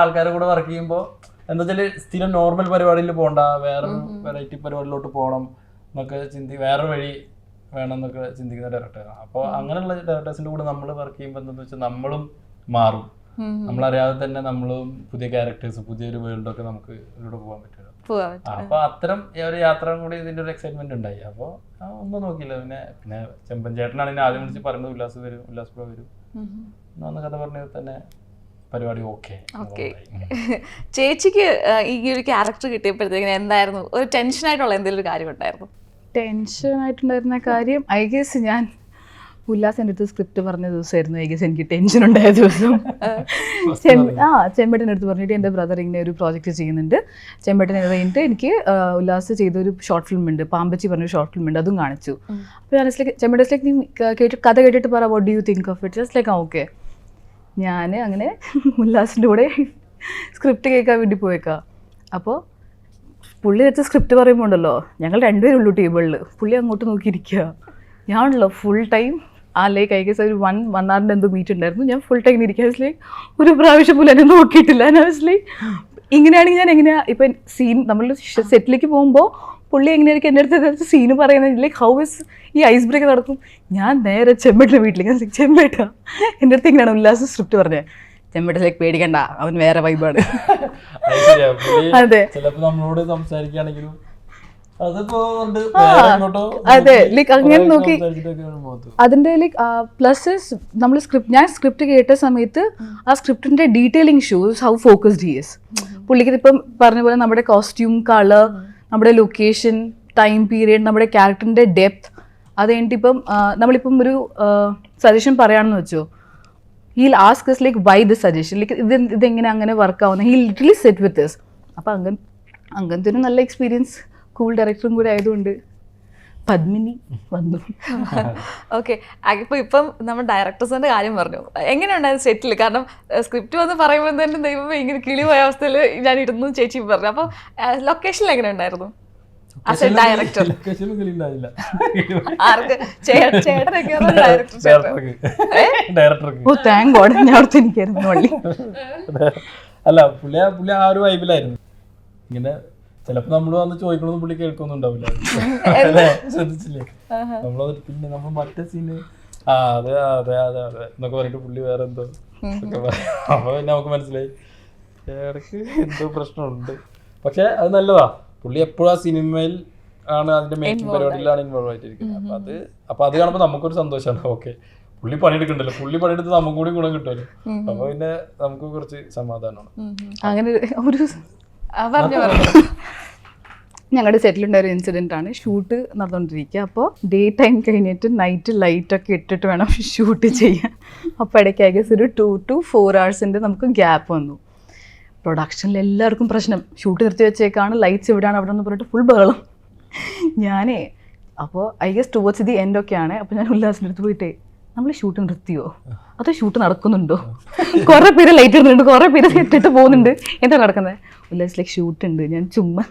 ആൾക്കാരെ കൂടെ വർക്ക് ചെയ്യുമ്പോൾ എന്താ വെച്ചാൽ സ്ഥിരം നോർമൽ പരിപാടിയിൽ പോകണ്ട, വേറൊരു വെറൈറ്റി പരിപാടിയിലോട്ട് പോകണം എന്നൊക്കെ വേറൊരു വഴി വേണം എന്നൊക്കെ ചിന്തിക്കുന്ന ഡയറക്ടറാണ്. അപ്പോൾ അങ്ങനെയുള്ള ഡയറക്ടേഴ്സിൻ്റെ കൂടെ നമ്മൾ വർക്ക് ചെയ്യുമ്പോൾ എന്താണെന്ന് വെച്ചാൽ നമ്മളും മാറും. നമ്മളറിയാതെ തന്നെ നമ്മളും പുതിയ ക്യാരക്ടേഴ്സ്, പുതിയൊരു വേൾഡൊക്കെ നമുക്ക് ഇതിലൂടെ പോകാൻ പറ്റും. അപ്പോൾ അത്തരം ഒരു യാത്ര കൂടി ഇതിൻ്റെ ഒരു എക്സൈറ്റ്മെന്റ് ഉണ്ടായി. അപ്പോൾ ഒന്നും നോക്കിയില്ല. പിന്നെ ചെമ്പൻ ചേട്ടനാണെങ്കിൽ ആദ്യം വിളിച്ച് പറയുന്നത് ഉല്ലാസ് ബ്രോ വരും എന്ന് കഥ പറഞ്ഞത് തന്നെ പരിപാടി ഓക്കെ. ചേച്ചിക്ക് ഈ ഒരു ക്യാരക്ടർ കിട്ടിയപ്പോഴത്തേക്കിന് എന്തായിരുന്നു ഒരു ടെൻഷനായിട്ടുള്ള എന്തെങ്കിലും ഒരു കാര്യം ഉണ്ടായിരുന്നു? ടെൻഷനായിട്ടുണ്ടായിരുന്ന കാര്യം ഐ ഗെസ് ഞാൻ ഉല്ലാസ് എൻ്റെ അടുത്ത് സ്ക്രിപ്റ്റ് പറഞ്ഞ ദിവസമായിരുന്നു ഐ ഗെസ് എനിക്ക് ടെൻഷൻ ഉണ്ടായ ദിവസം. ചെമ്പേട്ടൻ്റെ അടുത്ത് പറഞ്ഞിട്ട് എൻ്റെ ബ്രദർ ഇങ്ങനെ ഒരു പ്രോജക്റ്റ് ചെയ്യുന്നുണ്ട്, ചെമ്പേട്ടൻ കഴിഞ്ഞിട്ട് എനിക്ക് ഉല്ലാസ് ചെയ്തൊരു ഷോർട്ട് ഫിലിം ഉണ്ട്, പാമ്പച്ചി പറഞ്ഞൊരു ഷോർട്ട് ഫിലിം ഉണ്ട്, അതും കാണിച്ചു. അപ്പോൾ ഞാൻ ചെമ്പേട്ടൻ ലൈക്ക് നീ കഥ കേട്ടിട്ട് പറ what do you think of it. Just like okay. ഞാൻ അങ്ങനെ ഉല്ലാസിൻ്റെ കൂടെ സ്ക്രിപ്റ്റ് കേൾക്കാൻ വേണ്ടി പോയേക്കാം. അപ്പോൾ പുള്ളി എടുത്ത് സ്ക്രിപ്റ്റ് പറയുമ്പോൾ ഉണ്ടല്ലോ, ഞങ്ങൾ രണ്ടുപേരും ഉള്ളൂ ടേബിളിൽ, പുള്ളി അങ്ങോട്ട് നോക്കിയിരിക്കുക, ഞാനുണ്ടല്ലോ full time like I guess ഒരു 1 hour എന്തോ മീറ്റ് ഉണ്ടായിരുന്നു, ഞാൻ ഫുൾ ടൈം ഇരിക്കുക. ലൈക്ക് ഒരു പ്രാവശ്യം പോലും എന്നെ നോക്കിയിട്ടില്ല. ലൈക്ക് ഇങ്ങനെയാണെങ്കിൽ ഞാൻ എങ്ങനെയാ ഇപ്പം സീൻ നമ്മൾ സെറ്റിലേക്ക് പോകുമ്പോൾ പുള്ളി എങ്ങനെയായിരിക്കും എൻ്റെ അടുത്ത് സീന് പറയുന്നത്, ലൈക്ക് ഹൗ ഇസ് ഈ ഐസ് ബ്രേക്ക് നടക്കും. ഞാൻ നേരെ ചെമ്പേട്ടൻ്റെ വീട്ടിലേക്ക്, ചെമ്പേട്ട എൻ്റെ അടുത്ത് ഇങ്ങനെയാണ് ഉല്ലാസ് സ്ക്രിപ്റ്റ് പറഞ്ഞത്, ചെമ്പേട്ടലേക്ക് പേടിക്കണ്ട അവൻ വേറെ വൈബാണ്. അതെ നമ്മളോട് സംസാരിക്കുകയാണെങ്കിലും അതെ ലൈക്ക് അങ്ങനെ നോക്കി അതിന്റെ ലൈക്ക് പ്ലസസ് നമ്മൾ ഞാൻ സ്ക്രിപ്റ്റ് കേട്ട സമയത്ത് ആ സ്ക്രിപ്റ്റിന്റെ detailing shows how focused he is. പുള്ളിക്ക് ഇപ്പം പറഞ്ഞ പോലെ നമ്മുടെ കോസ്റ്റ്യൂം, കളർ, നമ്മുടെ ലൊക്കേഷൻ, ടൈം പീരിയഡ്, നമ്മുടെ ക്യാരക്ടറിന്റെ ഡെപ്ത്, അത് കഴിഞ്ഞിട്ട് ഇപ്പം നമ്മളിപ്പം ഒരു സജഷൻ പറയാണെന്ന് വെച്ചോ, he'll ask us like why this suggestion, like ഇതെങ്ങനെ അങ്ങനെ വർക്ക് ആവുന്നത്, he literally set with us. അപ്പം അങ്ങനത്തെ ഒരു നല്ല എക്സ്പീരിയൻസ് കൂൾ ഡയറക്ടറും കൂടെ ആയതുകൊണ്ട് പദ്മിനി വന്നു. ഓക്കെ, ഇപ്പം നമ്മൾ ഡയറക്ടേഴ്സിന്റെ കാര്യം പറഞ്ഞു, എങ്ങനെയുണ്ടായിരുന്നു സെറ്റിൽ? കാരണം സ്ക്രിപ്റ്റ് വന്ന് പറയുമ്പോൾ തന്നെ ദൈവമേ ഇങ്ങനെ കിളി പോയ അവസ്ഥയിൽ ഞാൻ ഇരുന്നു ചേച്ചി പറഞ്ഞു. അപ്പോൾ ലൊക്കേഷനിൽ എങ്ങനെ ഉണ്ടായിരുന്നു ആസ് എ ഡയറക്ടർ? അല്ല, പുള്ളി ആ ഒരു വൈബിലായിരുന്നു. ഇങ്ങനെ ചിലപ്പോ നമ്മള് വന്ന് ചോദിക്കണമെന്ന് പുള്ളി കേൾക്കൊന്നും ഉണ്ടാവില്ല. ശ്രദ്ധിച്ചില്ലേ? നമ്മളത് പിന്നെ നമ്മൾ മറ്റേ സീന് അതെ അതെ അതെ അതെ എന്നൊക്കെ പറഞ്ഞിട്ട് പുള്ളി വേറെ എന്തോ ഒക്കെ പറയും. അപ്പൊ പിന്നെ നമുക്ക് മനസ്സിലായി ഇടയ്ക്ക് എന്തോ പ്രശ്നമുണ്ട്. പക്ഷെ അത് നല്ലതാ, പുള്ളി എപ്പോഴും ആ സിനിമയിൽ ആണ്, അതിന്റെ മേക്കിംഗ് പരിപാടിയിലാണ് ഇൻവോൾവ് ആയിട്ടിരിക്കുന്നത്. അപ്പൊ അത് കാണുമ്പോൾ നമുക്കൊരു സന്തോഷമാണ്. ഓക്കെ, പുള്ളി പണിയെടുക്കണ്ടല്ലോ, പുള്ളി പണിയെടുത്ത് നമുക്ക് കൂടി ഗുണം കിട്ടുമല്ലോ. അപ്പൊ പിന്നെ നമുക്ക് കുറച്ച് സമാധാനമാണ്. അങ്ങനെ ഒരു ഞങ്ങളുടെ സെറ്റിലുണ്ടായ ഒരു ഇൻസിഡൻ്റ് ആണ്. ഷൂട്ട് നടന്നുകൊണ്ടിരിക്കുക. അപ്പോൾ ഡേ ടൈം കഴിഞ്ഞിട്ട് നൈറ്റ് ലൈറ്റൊക്കെ ഇട്ടിട്ട് വേണം ഷൂട്ട് ചെയ്യാൻ. അപ്പോൾ ഇടയ്ക്ക് ഒരു 2 to 4 hours നമുക്ക് ഗ്യാപ്പ് വന്നു. പ്രൊഡക്ഷനിൽ എല്ലാവർക്കും പ്രശ്നം, ഷൂട്ട് നിർത്തി വെച്ചേക്കാണ്, ലൈറ്റ്സ് ഇവിടെയാണ് അവിടെ എന്ന് പറഞ്ഞിട്ട് ഫുൾ ബഹളം. ഞാനേ അപ്പോൾ I guess towards the end ഒക്കെയാണ്. അപ്പോൾ ഞാൻ ഉല്ലാസിൻ്റെ അടുത്ത് പോയിട്ടേ, നമ്മൾ ഷൂട്ട് നിർത്തിയോ അതോ ഷൂട്ട് നടക്കുന്നുണ്ടോ? കുറേ പേര് ലൈറ്റ് ഇടുന്നുണ്ട്, കുറേ പേര് ഇട്ടിട്ട് പോകുന്നുണ്ട്, എന്താ നടക്കുന്നത്? ഉല്ലാസ് ലൈക്ക് ഷൂട്ട് ഉണ്ട്. ഞാൻ ചുമ്മാ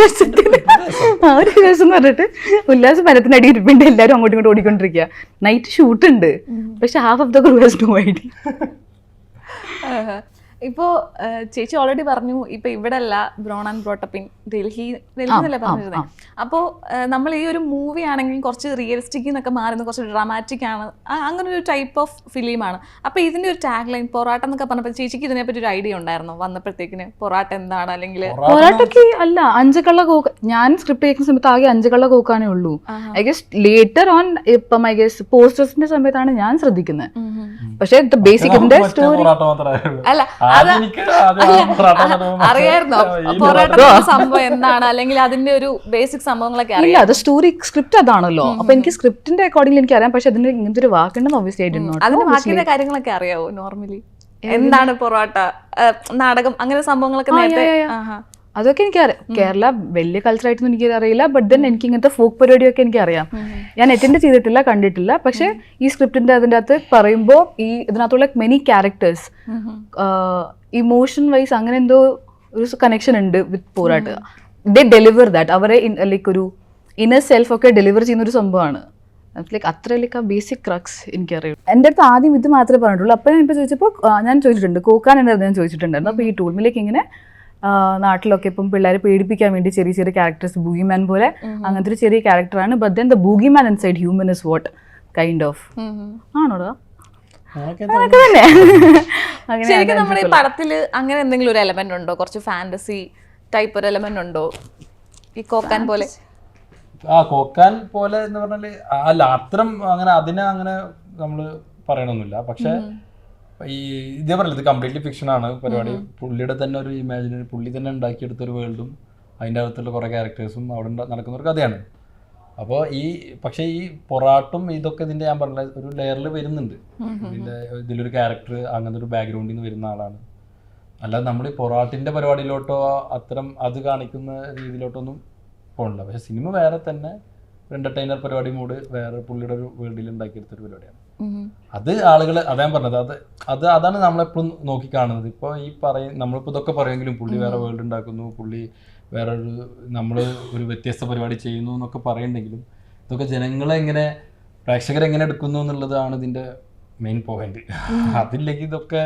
രസത്തിന് ആ ഒരു രസം എന്ന് പറഞ്ഞിട്ട് ഉല്ലാസ് മരത്തിനടി ഇരിപ്പുണ്ട്, എല്ലാവരും അങ്ങോട്ടും ഇങ്ങോട്ട് ഓടിക്കൊണ്ടിരിക്കുക. നൈറ്റ് ഷൂട്ട് ഉണ്ട്, പക്ഷെ half of the crew has no idea. ഇപ്പോ ചേച്ചി ഓൾറെഡി പറഞ്ഞു ഇപ്പൊ ഇവിടെ അല്ല born and brought up in Delhi എന്നല്ലേ പറഞ്ഞിരുന്നത്. അപ്പോൾ നമ്മൾ ഈ ഒരു മൂവി ആണെങ്കിലും കുറച്ച് റിയലിസ്റ്റിക് എന്നൊക്കെ മാറുന്ന കുറച്ച് ഡ്രാമാറ്റിക് ആണ്, അങ്ങനെ ഒരു ടൈപ്പ് ഓഫ് ഫിലിമാണ്. അപ്പൊ ഇതിന്റെ ഒരു ടാഗ് ലൈൻ പൊറാട്ട എന്നൊക്കെ പറഞ്ഞപ്പോൾ ചേച്ചിക്ക് ഇതിനെപ്പറ്റി ഒരു ഐഡിയ ഉണ്ടായിരുന്നു വന്നപ്പോഴത്തേക്കിന്? പൊറാട്ട എന്താണ്, അല്ലെങ്കിൽ പൊറാട്ടയ്ക്ക് അല്ല, 5 കള്ള കോക്ക്. ഞാൻ സ്ക്രിപ്റ്റ് കേൾക്കുന്ന സമയത്ത് ആകെ 5 കള്ള കോക്കാനേ ഉള്ളൂ. ഐ ഗസ് ലേറ്റർ ഓൺ ഇപ്പം ഐ ഗസ് പോസ്റ്റേഴ്സിന്റെ സമയത്താണ് ഞാൻ ശ്രദ്ധിക്കുന്നത്. പക്ഷെ ബേസിക് ഇതിന്റെ സ്റ്റോറി അല്ല അറിയായിരുന്നോ പൊറാട്ട സംഭവം എന്താണ്, അല്ലെങ്കിൽ അതിന്റെ ഒരു ബേസിക് സംഭവങ്ങളൊക്കെ ഇല്ല, അത് സ്റ്റോറി സ്ക്രിപ്റ്റ് അതാണല്ലോ. അപ്പൊ എനിക്ക് സ്ക്രിപ്റ്റിന്റെ അക്കോർഡിംഗ് എനിക്ക് അറിയാം, പക്ഷെ അതിന് ഇങ്ങനത്തെ ഒരു വാക്കുണ്ടെന്ന് ഒബ്വിയസ്ലി ആയിട്ട് അതിന്റെ ബാക്കിയുള്ള കാര്യങ്ങളൊക്കെ അറിയാവോ? നോർമലി എന്താണ് പൊറോട്ട, നാടകം, അങ്ങനെ സംഭവങ്ങളൊക്കെ നേരത്തെ അതൊക്കെ എനിക്കറിയാം. കേരള വലിയ കൾച്ചറായിട്ടൊന്നും എനിക്ക് അറിയില്ല, ബട്ട് ദെൻ എനിക്ക് ഇങ്ങനത്തെ ഫോക്ക് പരിപാടിയൊക്കെ എനിക്കറിയാം. ഞാൻ അറ്റൻഡ് ചെയ്തിട്ടില്ല, കണ്ടിട്ടില്ല. പക്ഷെ ഈ സ്ക്രിപ്റ്റിന്റെ അതിൻ്റെ അകത്ത് പറയുമ്പോൾ ഈ ഇതിനകത്തുള്ള മെനി ക്യാരക്ടേഴ്സ് ഇമോഷൻ വൈസ് അങ്ങനെ എന്തോ ഒരു കണക്ഷൻ ഉണ്ട് വിത്ത് പോരാട്ട്. ദേ ഡെലിവർ ദാറ്റ്. അവരെ ലൈക്ക് ഒരു ഇന്നർ സെൽഫ് ഒക്കെ ഡെലിവർ ചെയ്യുന്ന ഒരു സംഭവമാണ്. ലൈക്ക് അത്ര ലൈക്ക് ആ ബേസിക് ക്രക്സ് എനിക്കറിയാം. എൻ്റെ അടുത്ത് ആദ്യം ഇത് മാത്രമേ പറഞ്ഞിട്ടുള്ളൂ. അപ്പോൾ ഞാൻ ഇപ്പോൾ ചോദിച്ചപ്പോൾ ഞാൻ ചോദിച്ചിട്ടുണ്ട്, കോക്കാൻ എന്തായിരുന്നു ഞാൻ ചോദിച്ചിട്ടുണ്ടായിരുന്നു. അപ്പോൾ ഈ ടൂൾമിലേക്ക് ഇങ്ങനെ നാട്ടിലൊക്കെ ഇപ്പം പിള്ളേരെ പേടിപ്പിക്കാൻ വേണ്ടി ചെറിയ ചെറിയ ക്യാരക്ടേഴ്സ്, ബൂഗിമാൻ പോലെ അങ്ങനത്തെ ഒരു ചെറിയ ക്യാരക്ടറാണ്. But then the boogeyman inside human is what kind of ആണോടാ തന്നെ. ശരിക്കും നമ്മുടെ ഈ പടത്തില് അങ്ങനെ എന്തെങ്കിലും ഒരു എലമെന്റ് ഉണ്ടോ? കുറച്ച് ഫാന്റസി ടൈപ്പ് ഒരു എലമെന്റ് ഉണ്ടോ ഈ കോക്കാൻ പോലെ? കോക്കാൻ പോലെ എന്ന് പറഞ്ഞാല് അല്ല, അത്തരം അങ്ങനെ അതിനെ അങ്ങനെ നമ്മള് പറയണൊന്നുമില്ല. പക്ഷെ ഈ ഇതേ പറയില്ല, ഇത് കംപ്ലീറ്റ്ലി ഫിക്ഷൻ ആണ് പരിപാടി. പുള്ളിയുടെ തന്നെ ഒരു ഇമാജിനറി, പുള്ളി തന്നെ ഉണ്ടാക്കിയെടുത്ത ഒരു വേൾഡും അതിൻ്റെ അകത്തുള്ള കുറേ ക്യാരക്ടേഴ്സും അവിടെ നടക്കുന്ന ഒരു കഥയാണ്. അപ്പോൾ പക്ഷേ ഈ പൊറാട്ടും ഇതൊക്കെ ഇതിൻ്റെ ഞാൻ പറഞ്ഞ ഒരു ലെയറിൽ വരുന്നുണ്ട്. ഇതിലൊരു ക്യാരക്ടർ അങ്ങനത്തെ ഒരു ബാക്ക്ഗ്രൗണ്ടിൽ നിന്ന് വരുന്ന ആളാണ്. അല്ലാതെ നമ്മൾ ഈ പൊറാട്ടിൻ്റെ പരിപാടിയിലോട്ടോ അത്തരം അത് കാണിക്കുന്ന രീതിയിലോട്ടൊന്നും പോകണില്ല. പക്ഷേ സിനിമ വേറെ തന്നെ ഒരു എൻ്റർടൈനർ പരിപാടി മൂഡ് വേറെ പുള്ളിയുടെ ഒരു വേൾഡിൽ ഉണ്ടാക്കിയെടുത്തൊരു പരിപാടിയാണ്. അത് ആളുകൾ അതാണ് പറഞ്ഞത്, അതാണ് നമ്മളെപ്പോഴും നോക്കി കാണുന്നത്. ഇപ്പോൾ നമ്മളിപ്പോൾ ഇതൊക്കെ പറയുമെങ്കിലും പുള്ളി വേറെ വേൾഡ് ഉണ്ടാക്കുന്നു, പുള്ളി വേറെ നമ്മൾ ഒരു വ്യത്യസ്ത പരിപാടി ചെയ്യുന്നു എന്നൊക്കെ പറയുന്നുണ്ടെങ്കിലും ഇതൊക്കെ പ്രേക്ഷകരെങ്ങനെ എടുക്കുന്നു എന്നുള്ളതാണ് ഇതിൻ്റെ മെയിൻ പോയിന്റ്. അതില്ലെങ്കിൽ ഇതൊക്കെ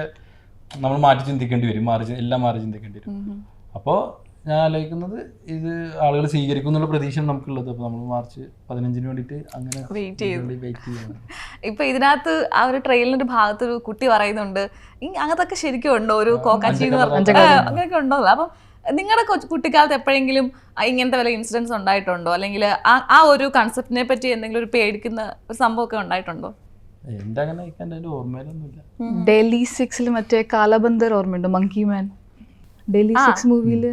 നമ്മൾ മാറ്റി ചിന്തിക്കേണ്ടി വരും, എല്ലാം മാറി ചിന്തിക്കേണ്ടി വരും. അപ്പോൾ ഞാൻ ആലോചിക്കുന്നത് ഇത് ആളുകൾ സ്വീകരിക്കും എന്നുള്ള പ്രതീക്ഷയാണ് നമുക്കുള്ളത്. അപ്പോൾ നമ്മൾ മാർച്ച് 15 വേണ്ടിയിട്ട് അങ്ങനെ വെയിറ്റ് ചെയ്യണം. ഇപ്പൊ ഇതിനകത്ത് ആ ഒരു ട്രെയിലറിന്റെ ഭാഗത്ത് ഒരു കുട്ടി പറയുന്നുണ്ട്, അങ്ങനത്തൊക്കെ ശരിക്കും ഉണ്ടോ ഒരു കോക്കാച്ചി എന്ന് പറഞ്ഞ അങ്ങനെയൊക്കെ ഉണ്ടോ? അപ്പം നിങ്ങളുടെ കുട്ടിക്കാലത്ത് എപ്പോഴെങ്കിലും ഇങ്ങനത്തെ വല്ല ഇൻസിഡൻസ് ഉണ്ടായിട്ടുണ്ടോ? അല്ലെങ്കിൽ ആ ഒരു കൺസെപ്റ്റിനെ പറ്റി എന്തെങ്കിലും ഒരു പേടിക്കുന്ന ഒരു സംഭവമൊക്കെ ഉണ്ടായിട്ടുണ്ടോ? എന്റെ അങ്ങനെ ഓർമ്മയിലൊന്നുമില്ല. ഡൽഹി 6 മറ്റേ കാലബന്ദർ ഓർമ്മയുണ്ടോ? മങ്കി മാൻ ഡൽഹി 6 മൂവിയിൽ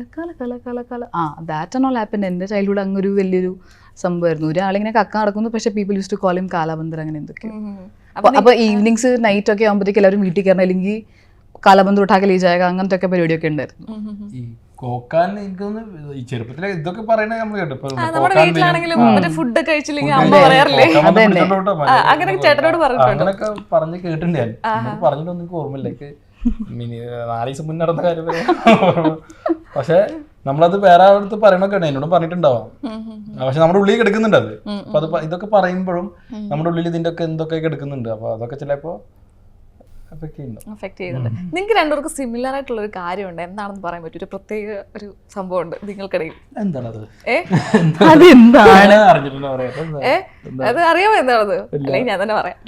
ദാറ്റ് ആൻഡ് ഓൾ ഹാപ്പൻ. എൻ്റെ ചൈൽഡ്ഹുഡ് അങ്ങൊരു വലിയൊരു സംഭവമായിരുന്നു. ഒരാളിങ്ങനെ കക്ക നടക്കുന്നു, പക്ഷെ people use to call him കാലബന്ദർ, അങ്ങനെ എന്തൊക്കെയോ. അപ്പോൾ ഈവനിങ്സ് നൈറ്റ് ഒക്കെ ആകുമ്പോഴത്തേക്ക് എല്ലാവരും വീട്ടിൽ കയറണം, അല്ലെങ്കിൽ കാലബന്ദർ ഉഠാക്കെ ലേ ജായക, അങ്ങനത്തെ ഒക്കെ പരിപാടിയൊക്കെ ഉണ്ടായിരുന്നു. കോക്കാൻ എനിക്കൊന്ന് ഈ ചെറുപ്പത്തിലെ ഇതൊക്കെ പറയണ നമ്മൾ കേട്ടു. നമ്മുടെ വീട്ടിലാണെങ്കിലും ഫുഡ് കഴിച്ചില്ലെങ്കിൽ അമ്മ പറയാറില്ലേ, അങ്ങനെയൊക്കെ ചേട്ടനോട് അങ്ങനെയൊക്കെ പറഞ്ഞ് കേട്ടിട്ടുണ്ട് ഞാൻ. പറഞ്ഞിട്ടൊന്നും എനിക്ക് ഓർമ്മയില്ല. 4 ദിവസം മുന്നേ നടന്ന കാര്യം. പക്ഷെ നമ്മളത് വേറെ അടുത്ത് പറയണൊക്കെ ഉണ്ട്, എന്നോടും പറഞ്ഞിട്ടുണ്ടാവാം. പക്ഷെ നമ്മുടെ ഉള്ളിൽ കിടക്കുന്നുണ്ട് അത്. അപ്പൊ അത് ഇതൊക്കെ പറയുമ്പോഴും നമ്മുടെ ഉള്ളിൽ ഇതിന്റെ ഒക്കെ എന്തൊക്കെ കിടക്കുന്നുണ്ട്. അപ്പൊ അതൊക്കെ ചിലപ്പോ എഫക്ട് ചെയ്യുന്നുണ്ട്. നിങ്ങൾക്ക് രണ്ടുപേർക്കും സിമിലർ ആയിട്ടുള്ള ഒരു കാര്യമുണ്ട്, എന്താണെന്ന് പറയാൻ പറ്റും? ഒരു പ്രത്യേക ഒരു സംഭവം ഉണ്ട് നിങ്ങൾക്കിടയിൽ. എന്താണത്? അത് അറിയാമോ എന്താണത്? അല്ലെങ്കിൽ ഞാൻ തന്നെ പറയാം.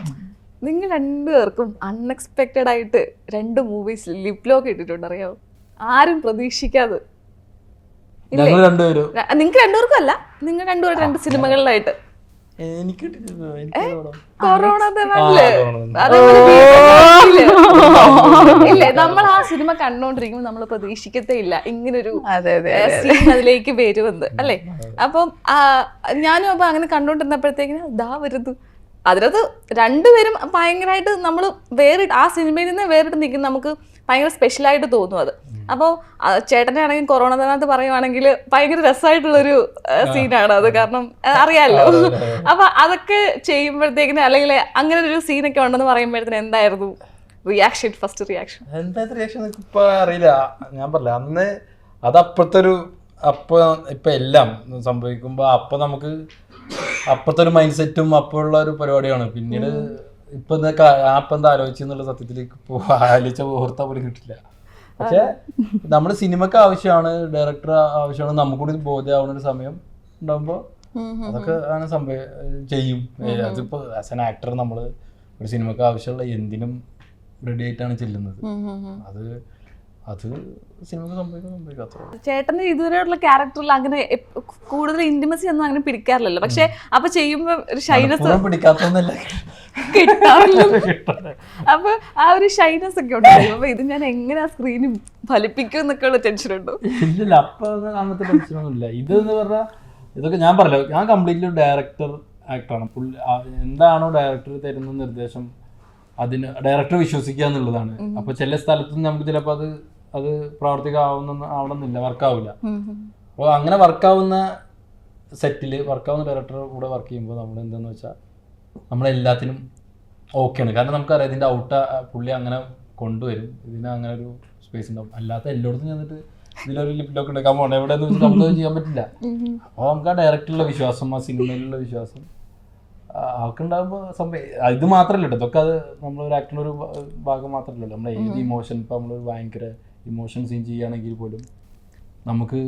നിങ്ങൾ രണ്ടുപേർക്കും അൺഎക്സ്പെക്റ്റഡ് ആയിട്ട് 2 മൂവീസ് ലിപ് ലോക്ക് ഇട്ടിട്ടുണ്ട്, അറിയാമോ? ആരും പ്രതീക്ഷിക്കാതെ. നിങ്ങൾക്ക് രണ്ടുപേർക്കും അല്ല, നിങ്ങൾ രണ്ടുപേരും 2 സിനിമകളിലായിട്ട്. കൊറോണ ഇല്ലേ, നമ്മൾ ആ സിനിമ കണ്ടോണ്ടിരിക്കുമ്പോൾ നമ്മൾ പ്രതീക്ഷിക്കത്തേ ഇല്ല ഇങ്ങനൊരു സീൻ അതിലേക്ക് വരുമെന്ന്, അല്ലേ? അപ്പം ഞാനും അപ്പൊ അങ്ങനെ കണ്ടോണ്ടിരുന്നപ്പോഴത്തേക്കിന് ദാ വരുന്നു. അതിനകത്ത് രണ്ടുപേരും ഭയങ്കരമായിട്ട് നമ്മൾ ആ സിനിമയിൽ നിന്ന് വേറിട്ട് നിൽക്കുന്ന, നമുക്ക് ഭയങ്കര സ്പെഷ്യലായിട്ട് തോന്നും അത്. അപ്പോൾ ചേട്ടൻ്റെ ആണെങ്കിൽ കൊറോണ തന്നകത്ത് പറയുവാണെങ്കിൽ ഭയങ്കര രസമായിട്ടുള്ളൊരു സീനാണ് അത്, കാരണം അറിയാമല്ലോ. അപ്പൊ അതൊക്കെ ചെയ്യുമ്പോഴത്തേക്കിന് അല്ലെങ്കിൽ അങ്ങനെ ഒരു സീനൊക്കെ ഉണ്ടെന്ന് പറയുമ്പോഴത്തേന് എന്തായിരുന്നു റിയാക്ഷൻ, ഫസ്റ്റ് റിയാക്ഷൻ? എന്താ റിയാക്ഷൻ ഇപ്പൊ അറിയില്ല. ഞാൻ പറഞ്ഞില്ല അന്ന് അത് അപ്പോഴത്തെ ഒരു ഇപ്പൊ എല്ലാം സംഭവിക്കുമ്പോ അപ്പൊ നമുക്ക് അപ്പത്തെ ഒരു മൈൻഡ് സെറ്റും അപ്പോഴുള്ള ഒരു പരിപാടിയാണ്. പിന്നീട് ഇപ്പൊ എന്താ ആലോചിച്ചെന്നുള്ള സത്യത്തിലേക്ക് ആലോചിച്ച ഓർത്താ പോലും കിട്ടില്ല. പക്ഷെ നമ്മുടെ സിനിമക്ക് ആവശ്യമാണ്, ഡയറക്ടർ ആവശ്യമാണ്, നമുക്കൂടി ബോധ്യമാവുന്ന ഒരു സമയം ഉണ്ടാകുമ്പോ അതൊക്കെ അങ്ങനെ ചെയ്യും. അതിപ്പോ ആസ് ആൻ ആക്ടർ നമ്മള് ഒരു സിനിമക്ക് ആവശ്യമുള്ള എന്തിനും റെഡി ആയിട്ടാണ് ചെല്ലുന്നത്. അത് സിനിമക്ക് സംഭവിക്കാത്ത. ചേട്ടന് ഇതുവരെയുള്ള ക്യാരക്ടറിൽ അങ്ങനെ കൂടുതൽ ഇന്റിമസി ഒന്നും അങ്ങനെ പിടിക്കാറില്ലല്ലോ, പക്ഷെ അപ്പൊ ചെയ്യുമ്പോ ഒരു ഷൈനസ് പിടിക്കാത്തൊന്നല്ല കിട്ടാറില്ല. അപ്പൊ ആ ഒരു ഷൈനസ് ഒക്കെ ഉണ്ടായിരുന്നു. അപ്പൊ ഇത് ഞാൻ എങ്ങനെ സ്ക്രീനിൽ ഫലിപ്പിക്കും എന്നൊക്കെ ഉള്ള ടെൻഷൻ ഉണ്ടോ? ഇല്ല, അപ്പൊ അങ്ങനത്തെ ടെൻഷനൊന്നുമില്ല. ഇതെന്ന് പറഞ്ഞാൽ ഇതൊക്കെ ഞാൻ പറഞ്ഞല്ലോ, ഞാൻ കംപ്ലീറ്റ്ലി ഡയറക്ടർ ആക്ടറാണ്. എന്താണോ ഡയറക്ടർ തരുന്ന നിർദ്ദേശം അതിന് ഡയറക്ടർ വിശ്വസിക്കുക എന്നുള്ളതാണ്. അപ്പൊ ചില സ്ഥലത്തുനിന്ന് നമുക്ക് ചിലപ്പോൾ അത് ആവണമെന്നില്ല, വർക്കാവില്ല. അപ്പോൾ അങ്ങനെ വർക്കാവുന്ന സെറ്റിൽ വർക്കാവുന്ന ഡയറക്ടറുടെ കൂടെ വർക്ക് ചെയ്യുമ്പോൾ നമ്മൾ എന്താന്ന് വെച്ചാൽ നമ്മളെല്ലാത്തിനും ഓക്കെയാണ്. കാരണം നമുക്കറിയാം ഇതിൻ്റെ പുള്ളി അങ്ങനെ കൊണ്ടുവരും, ഇതിന് അങ്ങനെ ഒരു സ്പേസ് ഉണ്ടാവും. അല്ലാത്ത എല്ലായിടത്തും ചെന്നിട്ട് ഇതിലൊരു ലിപ്ലോക്ക് എടുക്കാൻ പോകണം എവിടെയെന്ന് വെച്ചിട്ട് നമുക്കത് ചെയ്യാൻ പറ്റില്ല. അപ്പോൾ നമുക്ക് ആ ഡയറക്ടറിലുള്ള വിശ്വാസം, ആ സിനിമയിലുള്ള വിശ്വാസം ആൾക്കുണ്ടാകുമ്പോൾ ഇത് മാത്രമല്ല കേട്ടോ, ഇതൊക്കെ അത് നമ്മളൊരു ആക്ടറിൻ്റെ ഒരു ഭാഗം മാത്രമല്ലല്ലോ. നമ്മൾ ഏത് ഇമോഷൻ, ഇപ്പോൾ നമ്മളൊരു ഭയങ്കര ഇമോഷൻ സീൻ ചെയ്യുകയാണെങ്കിൽ പോലും നമുക്ക്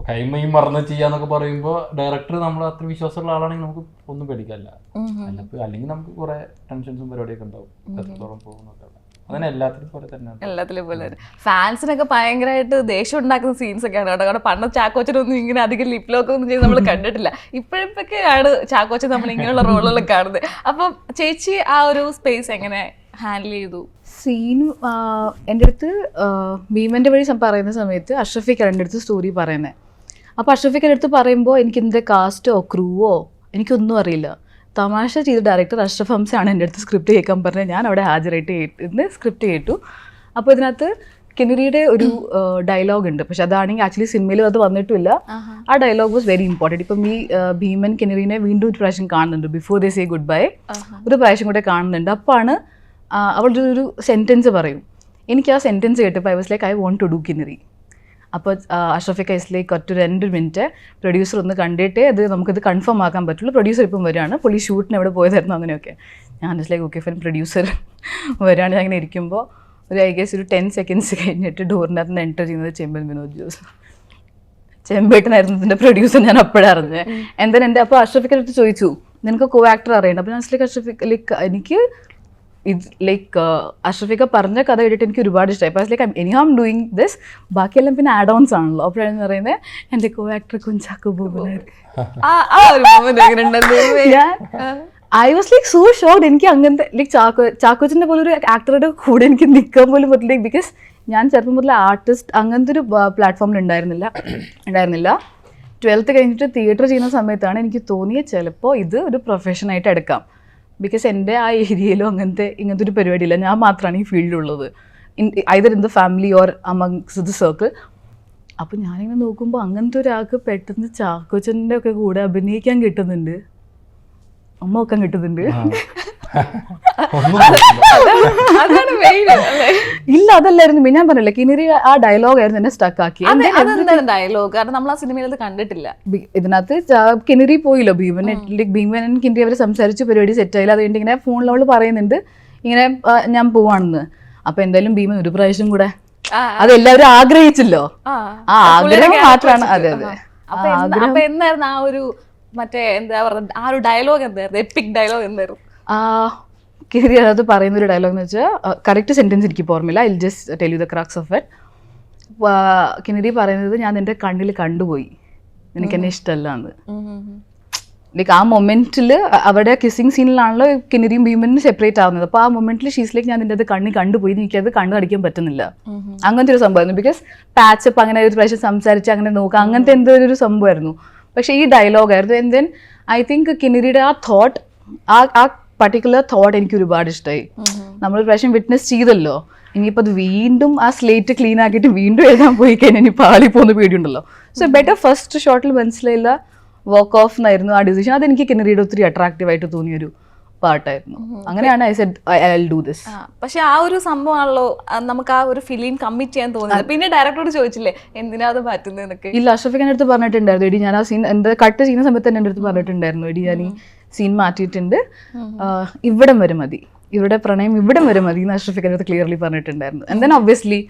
കൈമയും മറന്ന് ചെയ്യാന്നൊക്കെ പറയുമ്പോൾ ഡയറക്ടർ നമ്മൾ അത്ര വിശ്വാസമുള്ള ആളാണെങ്കിൽ നമുക്ക് ഒന്നും പേടിക്കാനില്ല. അല്ലെങ്കിൽ നമുക്ക് കുറെ ടെൻഷൻസും പരിപാടിയൊക്കെ ഉണ്ടാവും എത്രത്തോളം പോകുന്നൊക്കെ. അങ്ങനെ എല്ലാത്തിലും പോലെ തന്നെയാണ്. എല്ലാത്തിലും പോലെ തന്നെ ഫാൻസിനൊക്കെ ഭയങ്കരമായിട്ട് ദേഷ്യം ഉണ്ടാക്കുന്ന സീൻസ് ഒക്കെയാണ് കേട്ടോ. കാരണം പണ്ട് ചാക്കോച്ചനൊന്നും ഇങ്ങനെ അധികം ലിപ്ലോക്ക് ഒന്നും ചെയ്ത് നമ്മൾ കണ്ടിട്ടില്ല. ഇപ്പോഴൊക്കെയാണ് ചാക്കോച്ചൻ നമ്മൾ ഇങ്ങനെയുള്ള റോളുകൾ കാണുന്നത്. അപ്പം ചേച്ചി ആ ഒരു സ്പേസ് എങ്ങനെ ഹാൻഡിൽ ചെയ്തു? സീൻ എൻ്റെ അടുത്ത് ഭീമൻ്റെ വഴി പറയുന്ന സമയത്ത് അഷ്റഫിക്കാണ് എൻ്റെ അടുത്ത് സ്റ്റോറി പറയുന്നത്. അപ്പോൾ അഷ്റഫിക്കാൻ്റെ അടുത്ത് പറയുമ്പോൾ എനിക്ക് ഇതിൻ്റെ കാസ്റ്റോ ക്രൂവോ എനിക്കൊന്നും അറിയില്ല. തമാശ ചെയ്ത ഡയറക്ടർ അഷ്റഫ് ഹംസയാണ് എൻ്റെ അടുത്ത് സ്ക്രിപ്റ്റ് കേൾക്കാൻ പറഞ്ഞത്. ഞാൻ അവിടെ ഹാജരായിട്ട് ഇരുന്ന് സ്ക്രിപ്റ്റ് കേട്ടു. അപ്പോൾ ഇതിനകത്ത് കിന്നരിയുടെ ഒരു ഡയലോഗ് ഉണ്ട്, പക്ഷെ അതാണെങ്കിൽ ആക്ച്വലി സിനിമയിലും അത് വന്നിട്ടില്ല. ആ ഡയലോഗ് വാസ് വെരി ഇമ്പോർട്ടൻറ്റ്. ഇപ്പം ഈ ഭീമൻ കിന്നരിനെ വീണ്ടും ഒരു പ്രാവശ്യം കാണുന്നുണ്ട്, before they say good bye ഒരു പ്രാവശ്യം കൂടെ കാണുന്നുണ്ട്. അപ്പോഴാണ് അവളുടെ ഒരു സെൻറ്റൻസ് പറയും. എനിക്ക് ആ സെൻറ്റൻസ് കേട്ടപ്പോൾ I was like I want to do Kinnari. അപ്പോൾ അഷ്റഫിക്ക ഇസ് ലൈക്ക് ഒറ്റ 2 മിനിറ്റ് പ്രൊഡ്യൂസർ ഒന്ന് കണ്ടിട്ടേ അത് നമുക്കിത് കൺഫേം ആക്കാൻ പറ്റുള്ളൂ. പ്രൊഡ്യൂസർ ഇപ്പം വരികയാണ്, പുള്ളി ഷൂട്ടിന് എവിടെ പോയതായിരുന്നു അങ്ങനെയൊക്കെ. ഞാൻ just like okay fine, producer വരികയാണ്. ഞാൻ അങ്ങനെ ഇരിക്കുമ്പോൾ ഒരു ഐ ഗെസ് ഒരു 10 സെക്കൻഡ്സ് കഴിഞ്ഞിട്ട് ഡോറിനകത്ത് നിന്ന് എൻ്റർ ചെയ്യുന്നത് ചെമ്പൻ വിനോദ് ജോസ്, ചെമ്പേട്ടനായിരുന്നു ഇതിൻ്റെ പ്രൊഡ്യൂസർ. ഞാൻ അപ്പോഴാണ് അറിഞ്ഞത്. എന്തായാലും എൻ്റെ അപ്പോൾ അഷ്റഫിക്കൻ്റെ അടുത്ത് ചോദിച്ചു നിനക്ക് കോ ആക്ടർ അറിയണം. അപ്പോൾ ഞാൻ ലൈക്ക് അഷ്റഫിക്ക ലൈക്ക് എനിക്ക് ഇത് ലൈക്ക് അഷ്റഫിക്ക പറഞ്ഞ കഥ കേട്ടിട്ട് എനിക്ക് ഒരുപാട് ഇഷ്ടമായി. അപ്പോൾ like anyhow I'm doing this, ബാക്കിയെല്ലാം പിന്നെ ആഡ് ഓൺസ് ആണല്ലോ. അപ്പോഴാണ് പറയുന്നത് എൻ്റെ കോ ആക്ടർ കുഞ്ചാക്കോ ബോബനായിരുന്നു. I was like so shocked. എനിക്ക് അങ്ങനത്തെ ലൈക്ക് ചാക്കോച്ചൻ്റെ പോലെ ഒരു ആക്ടറുടെ കൂടെ എനിക്ക് നിൽക്കാൻ പോലും പറ്റില്ല. ബിക്കോസ് ഞാൻ ചെറുപ്പം മുതൽ ആർട്ടിസ്റ്റ് അങ്ങനത്തെ ഒരു പ്ലാറ്റ്ഫോമിൽ ഉണ്ടായിരുന്നില്ല. 12th കഴിഞ്ഞിട്ട് തിയേറ്റർ ചെയ്യുന്ന സമയത്താണ് എനിക്ക് തോന്നിയത് ചിലപ്പോൾ ഇത് ഒരു പ്രൊഫഷനായിട്ട് എടുക്കാം. ബിക്കോസ് എൻ്റെ ആ ഏരിയയിലും ഇങ്ങനത്തെ ഒരു പരിപാടിയില്ല. ഞാൻ മാത്രമാണ് ഈ ഫീൽഡിലുള്ളത്, either in the family or amongst the circle. അപ്പോൾ ഞാനിങ്ങനെ നോക്കുമ്പോൾ അങ്ങനത്തെ ഒരാൾക്ക് പെട്ടെന്ന് ചാക്കോച്ചൻ്റെ ഒക്കെ കൂടെ അഭിനയിക്കാൻ കിട്ടുന്നുണ്ട്, അമ്മ വെക്കാൻ കിട്ടുന്നുണ്ട്. ഇല്ല അതല്ലായിരുന്നു ഞാൻ പറഞ്ഞില്ല, കിന്നരി ആ ഡയലോഗ് ആയിരുന്നു എന്നെ സ്റ്റക്ക് ആക്കി. ഡയലോഗ് കാരണം നമ്മൾ ആ സിനിമയിൽ കണ്ടിട്ടില്ല. ഇതിനകത്ത് കിന്നരി പോയില്ലോ, ഭീമൻ കിന്നരി അവർ സംസാരിച്ച് പരിപാടി സെറ്റായില്ല. അത് കഴിഞ്ഞിട്ട് ഇങ്ങനെ ഫോണിൽ അവള് പറയുന്നുണ്ട് ഇങ്ങനെ ഞാൻ പോവാണെന്ന്. അപ്പൊ എന്തായാലും ഭീമൻ ഒരു പ്രാവശ്യം കൂടെ അതെല്ലാവരും ആഗ്രഹിച്ചല്ലോ, ആ ആഗ്രഹം മാത്രമാണ്. അതെ അതെ. അപ്പൊ എന്തായിരുന്നു ആ ഒരു മറ്റേ എന്താ പറയുക ആ ഒരു ഡയലോഗ് എന്തായിരുന്നു, എപ്പിക് ഡയലോഗ് എന്തായിരുന്നു? കിന്നരി അത് പറയുന്ന ഒരു ഡയലോഗ് എന്ന് വെച്ചാൽ കറക്റ്റ് സെൻറ്റൻസ് എനിക്ക് ഓർമ്മയില്ല, I just tell you the crux of it. Kinnari പറയുന്നത് ഞാൻ നിന്റെ കണ്ണിൽ കണ്ടുപോയി, നിനക്ക് എന്നെ ഇഷ്ടമല്ല എന്ന്. ലൈക്ക് ആ മൊമെന്റിൽ അവിടെ കിസ്സിങ് സീനിലാണല്ലോ കിന്നരിയും ഭീമനും സെപ്പറേറ്റ് ആവുന്നത്. അപ്പോൾ ആ മൊമെന്റിൽ ഷീസ് ലൈക്ക് ഞാൻ നിന്റെ അത് കണ്ടുപോയി, എനിക്കത് കണ്ണു അടിക്കാൻ പറ്റുന്നില്ല. അങ്ങനത്തെ ഒരു സംഭവമായിരുന്നു. ബിക്കോസ് പാച്ചപ്പ് അങ്ങനെ ഒരു പ്രാവശ്യം സംസാരിച്ച് അങ്ങനെ നോക്കുക അങ്ങനത്തെ എന്തോ ഒരു സംഭവമായിരുന്നു. പക്ഷേ ഈ ഡയലോഗായിരുന്നു. ആൻഡ് ദെൻ ഐ തിങ്ക് കിന്നരിയുടെ ആ തോട്ട്, ആ പർട്ടിക്കുലർ തോട്ട് എനിക്ക് ഒരുപാട് ഇഷ്ടമായി. നമ്മളൊരു പ്രാവശ്യം വിറ്റ്നസ് ചെയ്തല്ലോ, ഇനിയിപ്പോൾ അത് വീണ്ടും ആ സ്ലേറ്റ് ക്ലീൻ ആക്കിയിട്ട് വീണ്ടും എഴുതാൻ പോയി കഴിഞ്ഞാൽ ഇനി പാളി പോകുന്ന പേടിയുണ്ടല്ലോ. സോ ബെറ്റർ ഫസ്റ്റ് ഷോട്ടിൽ മനസ്സിലായില്ല, വർക്ക് ഓഫ് എന്നായിരുന്നു ആ ഡിസിഷൻ. അതെനിക്ക് കിന്നരിയുടെ ഒത്തിരി അട്രാക്റ്റീവ് ആയിട്ട് തോന്നിയൊരു പാട്ടായിരുന്നു. അങ്ങനെയാണ് I said I will do this. പക്ഷെ ആ ഒരു സംഭവമാണല്ലോ നമുക്ക് ആ ഒരു ഫിലിം കമ്മിറ്റ് ചെയ്യാൻ തോന്നുന്നത്. പിന്നെ ഡയറക്ടറോട് ചോദിച്ചില്ലേ എന്തിനാ അത് മാറ്റുന്നതെന്നൊക്കെ? ഇല്ല, അഷ്റഫ് ഖാൻ്റെ അടുത്ത് പറഞ്ഞിട്ടുണ്ടായിരുന്നു, എടി ഞാൻ ആ സീൻ എന്താ കട്ട് ചെയ്യുന്ന സമയത്ത് തന്നെ എൻ്റെ അടുത്ത് പറഞ്ഞിട്ടുണ്ടായിരുന്നു, എടി ഞാൻ ഈ സീൻ മാറ്റിയിട്ടുണ്ട്, ഇവിടം വരെ മതി, ഇവിടെ പ്രണയം ഇവിടം വരെ മതി എന്ന് അഷ്റഫ് ഖാൻ്റെ അടുത്ത് ക്ലിയർലി പറഞ്ഞിട്ടുണ്ടായിരുന്നു. ആൻഡ് ദെൻ ഒബ്വിയസ്ലി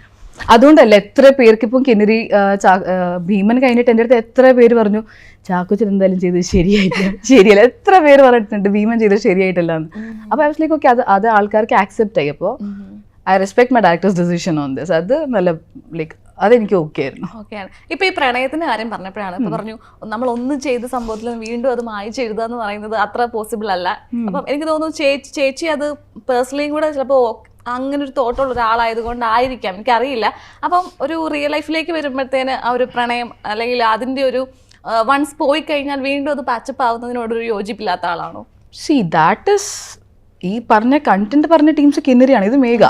അതുകൊണ്ടല്ല എത്ര പേർക്ക് ഇപ്പം കിന്നരി ഭീമൻ കഴിഞ്ഞിട്ട് എൻ്റെ അടുത്ത് എത്ര പേര് പറഞ്ഞു ചാക്കോച്ചൻ എന്തായാലും ചെയ്തത് ശരിയല്ല, എത്ര പേര് പറഞ്ഞിട്ടുണ്ട് ഭീമൻ ചെയ്തത് ശരിയായിട്ടല്ല എന്ന്. അപ്പോൾ ഐ വാസ് ലൈക്ക് ഓക്കെ, അത് ആൾക്കാർക്ക് ആക്സെപ്റ്റ് ആയി. അപ്പോൾ I respect my directors decision on this. അത് നല്ല ലൈക്ക് അതെനിക്ക് ഓക്കെ ആയിരുന്നു. ഓക്കെയാണ്. ഇപ്പൊ ഈ പ്രണയത്തിന്റെ കാര്യം പറഞ്ഞപ്പോഴാണ് ഇപ്പൊ പറഞ്ഞു നമ്മൾ ഒന്ന് ചെയ്ത സംഭവത്തിൽ വീണ്ടും അത് മായിച്ച് എഴുതുക എന്ന് പറയുന്നത് അത്ര പോസിബിൾ അല്ല. അപ്പം എനിക്ക് തോന്നുന്നു ചേച്ചി അത് പേഴ്സണലിയും കൂടെ ചിലപ്പോൾ അങ്ങനെ ഒരു തോട്ടുള്ള ഒരാളായതുകൊണ്ടായിരിക്കാം, എനിക്കറിയില്ല. അപ്പം ഒരു റിയൽ ലൈഫിലേക്ക് വരുമ്പോഴത്തേന് ആ ഒരു പ്രണയം അല്ലെങ്കിൽ അതിൻ്റെ ഒരു വൺസ് പോയി കഴിഞ്ഞാൽ വീണ്ടും അത് പാച്ചപ്പ് ആവുന്നതിനോടൊരു യോജിപ്പില്ലാത്ത ആളാണോ? സി ദാറ്റ് ഇസ് ഈ പറഞ്ഞ കണ്ടന്റ് പറഞ്ഞ ടീംസ് കിന്നരിയാണ്, ഇത് മേഘ.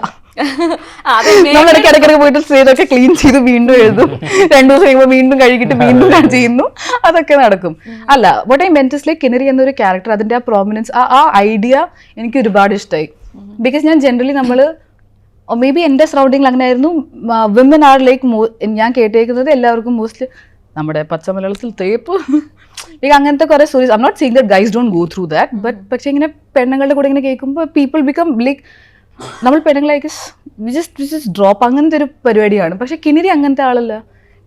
നമ്മൾ ഇടയ്ക്കിടയ്ക്ക് പോയിട്ട് സ്റ്റേജൊക്കെ ക്ലീൻ ചെയ്ത് വീണ്ടും എഴുതും, 2 ദിവസം കഴിയുമ്പോൾ വീണ്ടും കഴുകിയിട്ട് വീണ്ടും ചെയ്യുന്നു, അതൊക്കെ നടക്കും. അല്ല, വാട്ട് ഐ മെന്റ് ഇസ് ലൈക്ക് കിന്നരി എന്നൊരു ക്യാരക്ടർ, അതിന്റെ ആ പ്രോമിനൻസ്, ആ ഐഡിയ എനിക്ക് ഒരുപാട് ഇഷ്ടമായി. ബിക്കോസ് ഞാൻ ജനറലി നമ്മൾ മേ ബി എൻ്റെ സറൗണ്ടിങ്ങിൽ അങ്ങനെ ആയിരുന്നു, വിമൻ ആർ ലൈക്ക് ഞാൻ കേട്ടേക്കുന്നത് എല്ലാവർക്കും മോസ്റ്റ്ലി നമ്മുടെ പച്ച മലയാളത്തിൽ തേപ്പ് ലൈക്ക് അങ്ങനത്തെ കുറേ stories. I'm not seeing that guys don't go through that, but പക്ഷേ ഇങ്ങനെ പെണ്ണുങ്ങളുടെ കൂടെ ഇങ്ങനെ കേൾക്കുമ്പോൾ പീപ്പിൾ ബിക്കം ലൈക്ക് നമ്മൾ പെണ്ണുങ്ങളായിക്ക് ജസ്റ്റ് ഡ്രോപ്പ് അങ്ങനത്തെ ഒരു പരിപാടിയാണ്. പക്ഷെ കിന്നരി അങ്ങനത്തെ ആളല്ല.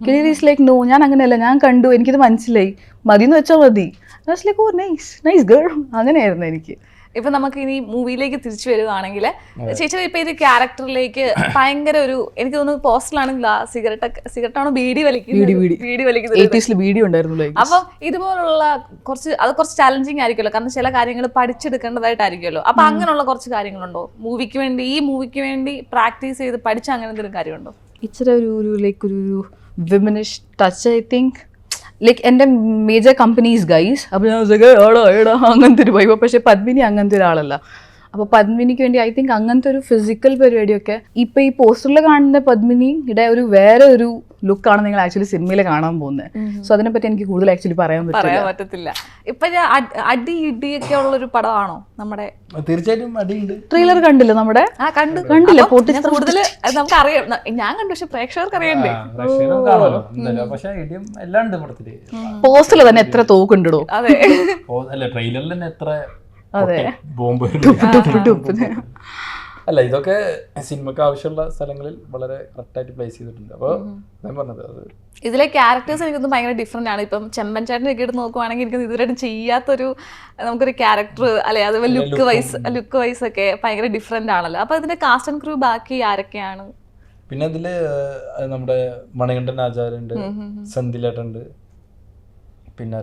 കിന്നരി ഈസ് ലൈക്ക് നോ, ഞാൻ അങ്ങനെയല്ല, ഞാൻ കണ്ടു, എനിക്കിത് മനസ്സിലായി, മതി എന്ന് വെച്ചാൽ മതി. ലൈക്ക് ഓ നൈസ് ഗേൾ, അങ്ങനെയായിരുന്നു എനിക്ക്. ഇപ്പൊ നമുക്ക് ഇനി മൂവിയിലേക്ക് തിരിച്ചു വരുവാണെങ്കിൽ ചേച്ചി ഇപ്പൊ ഇത് ക്യാരക്ടറിലേക്ക് ഭയങ്കര ഒരു എനിക്ക് തോന്നുന്നു പോസ്റ്ററിലാണെങ്കിൽ ആ സിഗരറ്റാണോ ബീഡി വലിക്കുന്നത്. അപ്പൊ ഇതുപോലുള്ള കുറച്ച് ചാലഞ്ചിങ് ആയിരിക്കുമല്ലോ, കാരണം ചില കാര്യങ്ങൾ പഠിച്ചെടുക്കേണ്ടതായിട്ടായിരിക്കുമല്ലോ. അപ്പൊ അങ്ങനെയുള്ള കുറച്ച് കാര്യങ്ങളുണ്ടോ ഈ മൂവിക്ക് വേണ്ടി പ്രാക്ടീസ് ചെയ്ത് പഠിച്ച അങ്ങനെ എന്തെങ്കിലും കാര്യമുണ്ടോ? ഇച്ചിരി ഒരു ലൈക്ക് ഒരു വിമനിഷ് ടച്ച് ഐ തിങ്ക്. ലൈക്ക് എൻ്റെ മേജർ കമ്പനീസ് ഗൈസ്, അപ്പോൾ ഞാൻ ഏടാ അങ്ങനത്തെ ഒരു വൈബ്. പക്ഷേ പദ്മിനി അങ്ങനത്തെ ഒരാളല്ല. അപ്പോൾ പദ്മിനിക്ക് വേണ്ടി ഐ തിങ്ക് അങ്ങനത്തെ ഒരു ഫിസിക്കൽ പരിപാടിയൊക്കെ ഇപ്പം ഈ പോസ്റ്ററിൽ കാണുന്ന പദ്മിനിയുടെ ഒരു വേറെ ഒരു ലുക്കാണ് നിങ്ങൾ ആക്ച്വലി സിനിമയിൽ കാണാൻ പോകുന്നത്. സോ അതിനെപ്പറ്റി എനിക്ക് കൂടുതൽ ആക്ച്വലി പറയാൻ പറ്റത്തില്ല. ഇപ്പൊ അടി ഇടിയൊക്കെ ഉള്ളൊരു പടമാണോ നമ്മുടെ? തീർച്ചയായിട്ടും അടിയുണ്ട്. ട്രെയിലർ കണ്ടില്ല നമ്മുടെ? കണ്ടില്ല. കൂടുതൽ നമുക്ക് അറിയാം, ഞാൻ കണ്ടു, പക്ഷെ പ്രേക്ഷകർക്ക് അറിയണ്ടേ? പോസ്റ്ററിൽ തന്നെ എത്ര തോക്കുണ്ടോ? അതെ, ട്രെയിലറിൽ തന്നെ എത്ര അതെ ബോംബ്. അല്ല, ഇതൊക്കെ സിനിമക്ക് ആവശ്യമുള്ള സ്ഥലങ്ങളിൽ വളരെ കറക്റ്റായിട്ട് പ്ലേസ് ചെയ്തിട്ടുണ്ട്. അപ്പോൾ ഞാൻ പറഞ്ഞത് അത് ഇതിലെ ക്യാരക്ടേഴ്സ് എനിക്കൊന്നും ഭയങ്കര ഡിഫറെൻ്റ് ആണ്. ഇപ്പം ചെമ്പൻ ചേട്ടനൊക്കെ എടുത്ത് നോക്കുവാണെങ്കിൽ എനിക്ക് ഇതുവരെയായിട്ടും ചെയ്യാത്തൊരു നമുക്കൊരു ക്യാരക്ടർ അല്ലെ, അതുപോലെ ലുക്ക് വൈസ് ഒക്കെ ഭയങ്കര ഡിഫറെൻ്റ് ആണല്ലോ. അപ്പോൾ ഇതിന്റെ കാസ്റ്റ് ആൻഡ് ക്രൂ ബാക്കി ആരൊക്കെയാണ്? പിന്നെ അതില് നമ്മുടെ മണികണ്ഠൻ ആചാര്യുണ്ട്, സെന്തിലേട്ടുണ്ട്, പിന്നെ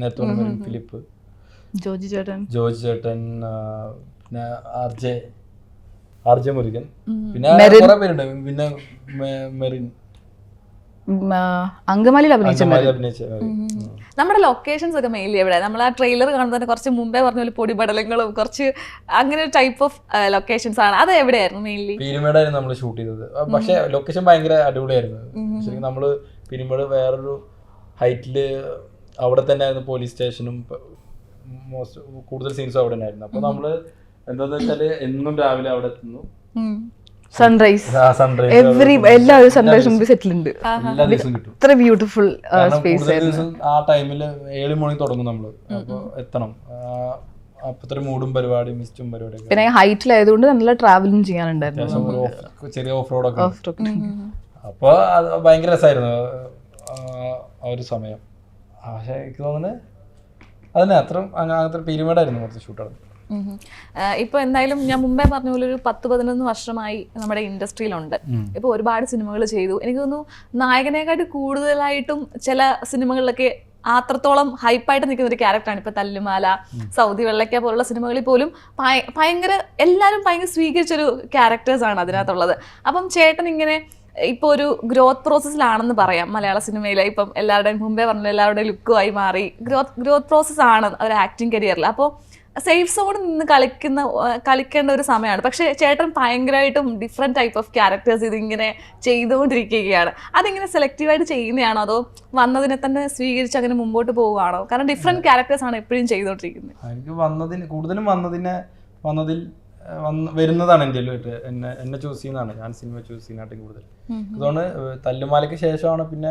നേരത്തെ ഫിലിപ്പ്, ജോജി ചേട്ടൻ, പിന്നെ ആർ ജെ മുരുകൻ, പിന്നെ കുറെ പേരുണ്ട്. പിന്നെ മെറിൻ അങ്കമാലിയിൽ അഭിനയിച്ച. നമ്മുടെ ലൊക്കേഷൻസ് ഒക്കെ മെയിൻലി എവിടെ? നമ്മൾ ആ ട്രെയിലർ കാണുന്നതിന് കുറച്ച് മുമ്പേ പറഞ്ഞ പോലെ പൊടിപടലങ്ങളും കുറച്ച് അങ്ങനെ ഒരു ടൈപ്പ് ഓഫ് ലൊക്കേഷൻസ് ആണ്. അത് എവിടെയായിരുന്നു? മെയിൻലി പീരുമേടായിരുന്നു നമ്മൾ ഷൂട്ട് ചെയ്തത്. പക്ഷെ ലൊക്കേഷൻ ഭയങ്കര അടിപൊളിയായിരുന്നു. ശരിക്കും നമ്മള് പീരുമേട് വേറൊരു ഹൈറ്റില് അവിടെ തന്നെ ആയിരുന്നു പോലീസ് സ്റ്റേഷനും കൂടുതൽ സീൻസും അവിടെ തന്നെയായിരുന്നു. അപ്പൊ നമ്മള് എന്താന്ന് വെച്ചാല് എന്നും രാവിലെ അവിടെ എത്തുന്നു, സൺറൈസ് എല്ലാവരും സൺറൈസ് മുമ്പ് സെറ്റിൽ ഉണ്ട്. ഇത്ര ബ്യൂട്ടിഫുൾ സ്പേസ് ആയിരുന്നു. ആ ടൈമില് 7 മണി തുടങ്ങും നമ്മള്, അപ്പൊ എത്തണം. അപ്പത്തെ മൂടും പരിപാടിയും മിസ്റ്റും പരിപാടിയും. പിന്നെ ഹൈറ്റിലായതുകൊണ്ട് നല്ല ട്രാവലും ചെയ്യാനുണ്ടായിരുന്നു, ചെറിയ ഓഫ് റോഡ് ഒക്കെ. അപ്പൊ അത് ഭയങ്കര രസമായിരുന്നു ആ ഒരു സമയം. പക്ഷെ എനിക്ക് തോന്നുന്നത് അതിന് അങ്ങനത്തെ പീരിമേഡായിരുന്നു കുറച്ച് ഷൂട്ടുകൾ. ഇപ്പൊ എന്തായാലും ഞാൻ മുമ്പേ പറഞ്ഞ പോലെ ഒരു 10-11 വർഷമായി നമ്മുടെ ഇൻഡസ്ട്രിയിലുണ്ട്. ഇപ്പൊ ഒരുപാട് സിനിമകൾ ചെയ്തു. എനിക്ക് തോന്നുന്നു നായകനെക്കാട്ടി കൂടുതലായിട്ടും ചില സിനിമകളിലൊക്കെ അത്രത്തോളം ഹൈപ്പായിട്ട് നിൽക്കുന്ന ഒരു ക്യാരക്ടറാണ്. ഇപ്പൊ തല്ലുമാല, സൗദി വെള്ളയ്ക്ക പോലുള്ള സിനിമകളിൽ പോലും എല്ലാവരും ഭയങ്കര സ്വീകരിച്ചൊരു ക്യാരക്ടേഴ്സാണ് അതിനകത്തുള്ളത്. അപ്പം ചേട്ടൻ ഇങ്ങനെ ഇപ്പോൾ ഒരു ഗ്രോത്ത് പ്രോസസ്സിലാണെന്ന് പറയാം മലയാള സിനിമയിൽ. ഇപ്പം എല്ലാവരുടെയും മുമ്പേ പറഞ്ഞ എല്ലാവരുടെയും ലുക്കുമായി മാറി ഗ്രോത്ത് പ്രോസസ്സാണ് ഒരു ആക്ടിങ് കരിയറിൽ. അപ്പോൾ സേഫ് സോണിൽ നിന്ന് കളിക്കേണ്ട ഒരു സമയമാണ്. പക്ഷേ ചേട്ടൻ ഭയങ്കരമായിട്ടും ഡിഫറെൻറ്റ് ടൈപ്പ് ഓഫ് ക്യാരക്ടേഴ്സ് ഇതിങ്ങനെ ചെയ്തുകൊണ്ടിരിക്കുകയാണ്. അതിങ്ങനെ സെലക്റ്റീവായിട്ട് ചെയ്യുന്നതാണോ അതോ വന്നതിനെ തന്നെ സ്വീകരിച്ച് അങ്ങനെ മുമ്പോട്ട് പോവുകയാണോ? കാരണം ഡിഫറെൻറ്റ് ക്യാരക്ടേഴ്സാണ് എപ്പോഴും ചെയ്തുകൊണ്ടിരിക്കുന്നത്. എനിക്ക് കൂടുതലും വരുന്നതാണ് എൻ്റെ എന്നെ ചൂസ് ചെയ്യുന്നതാണ്. ഞാൻ സിനിമ ചൂസ് ചെയ്യുന്നതായിട്ട് കൂടുതൽ. അതുകൊണ്ട് തല്ലുമാലയ്ക്ക് ശേഷമാണ് പിന്നെ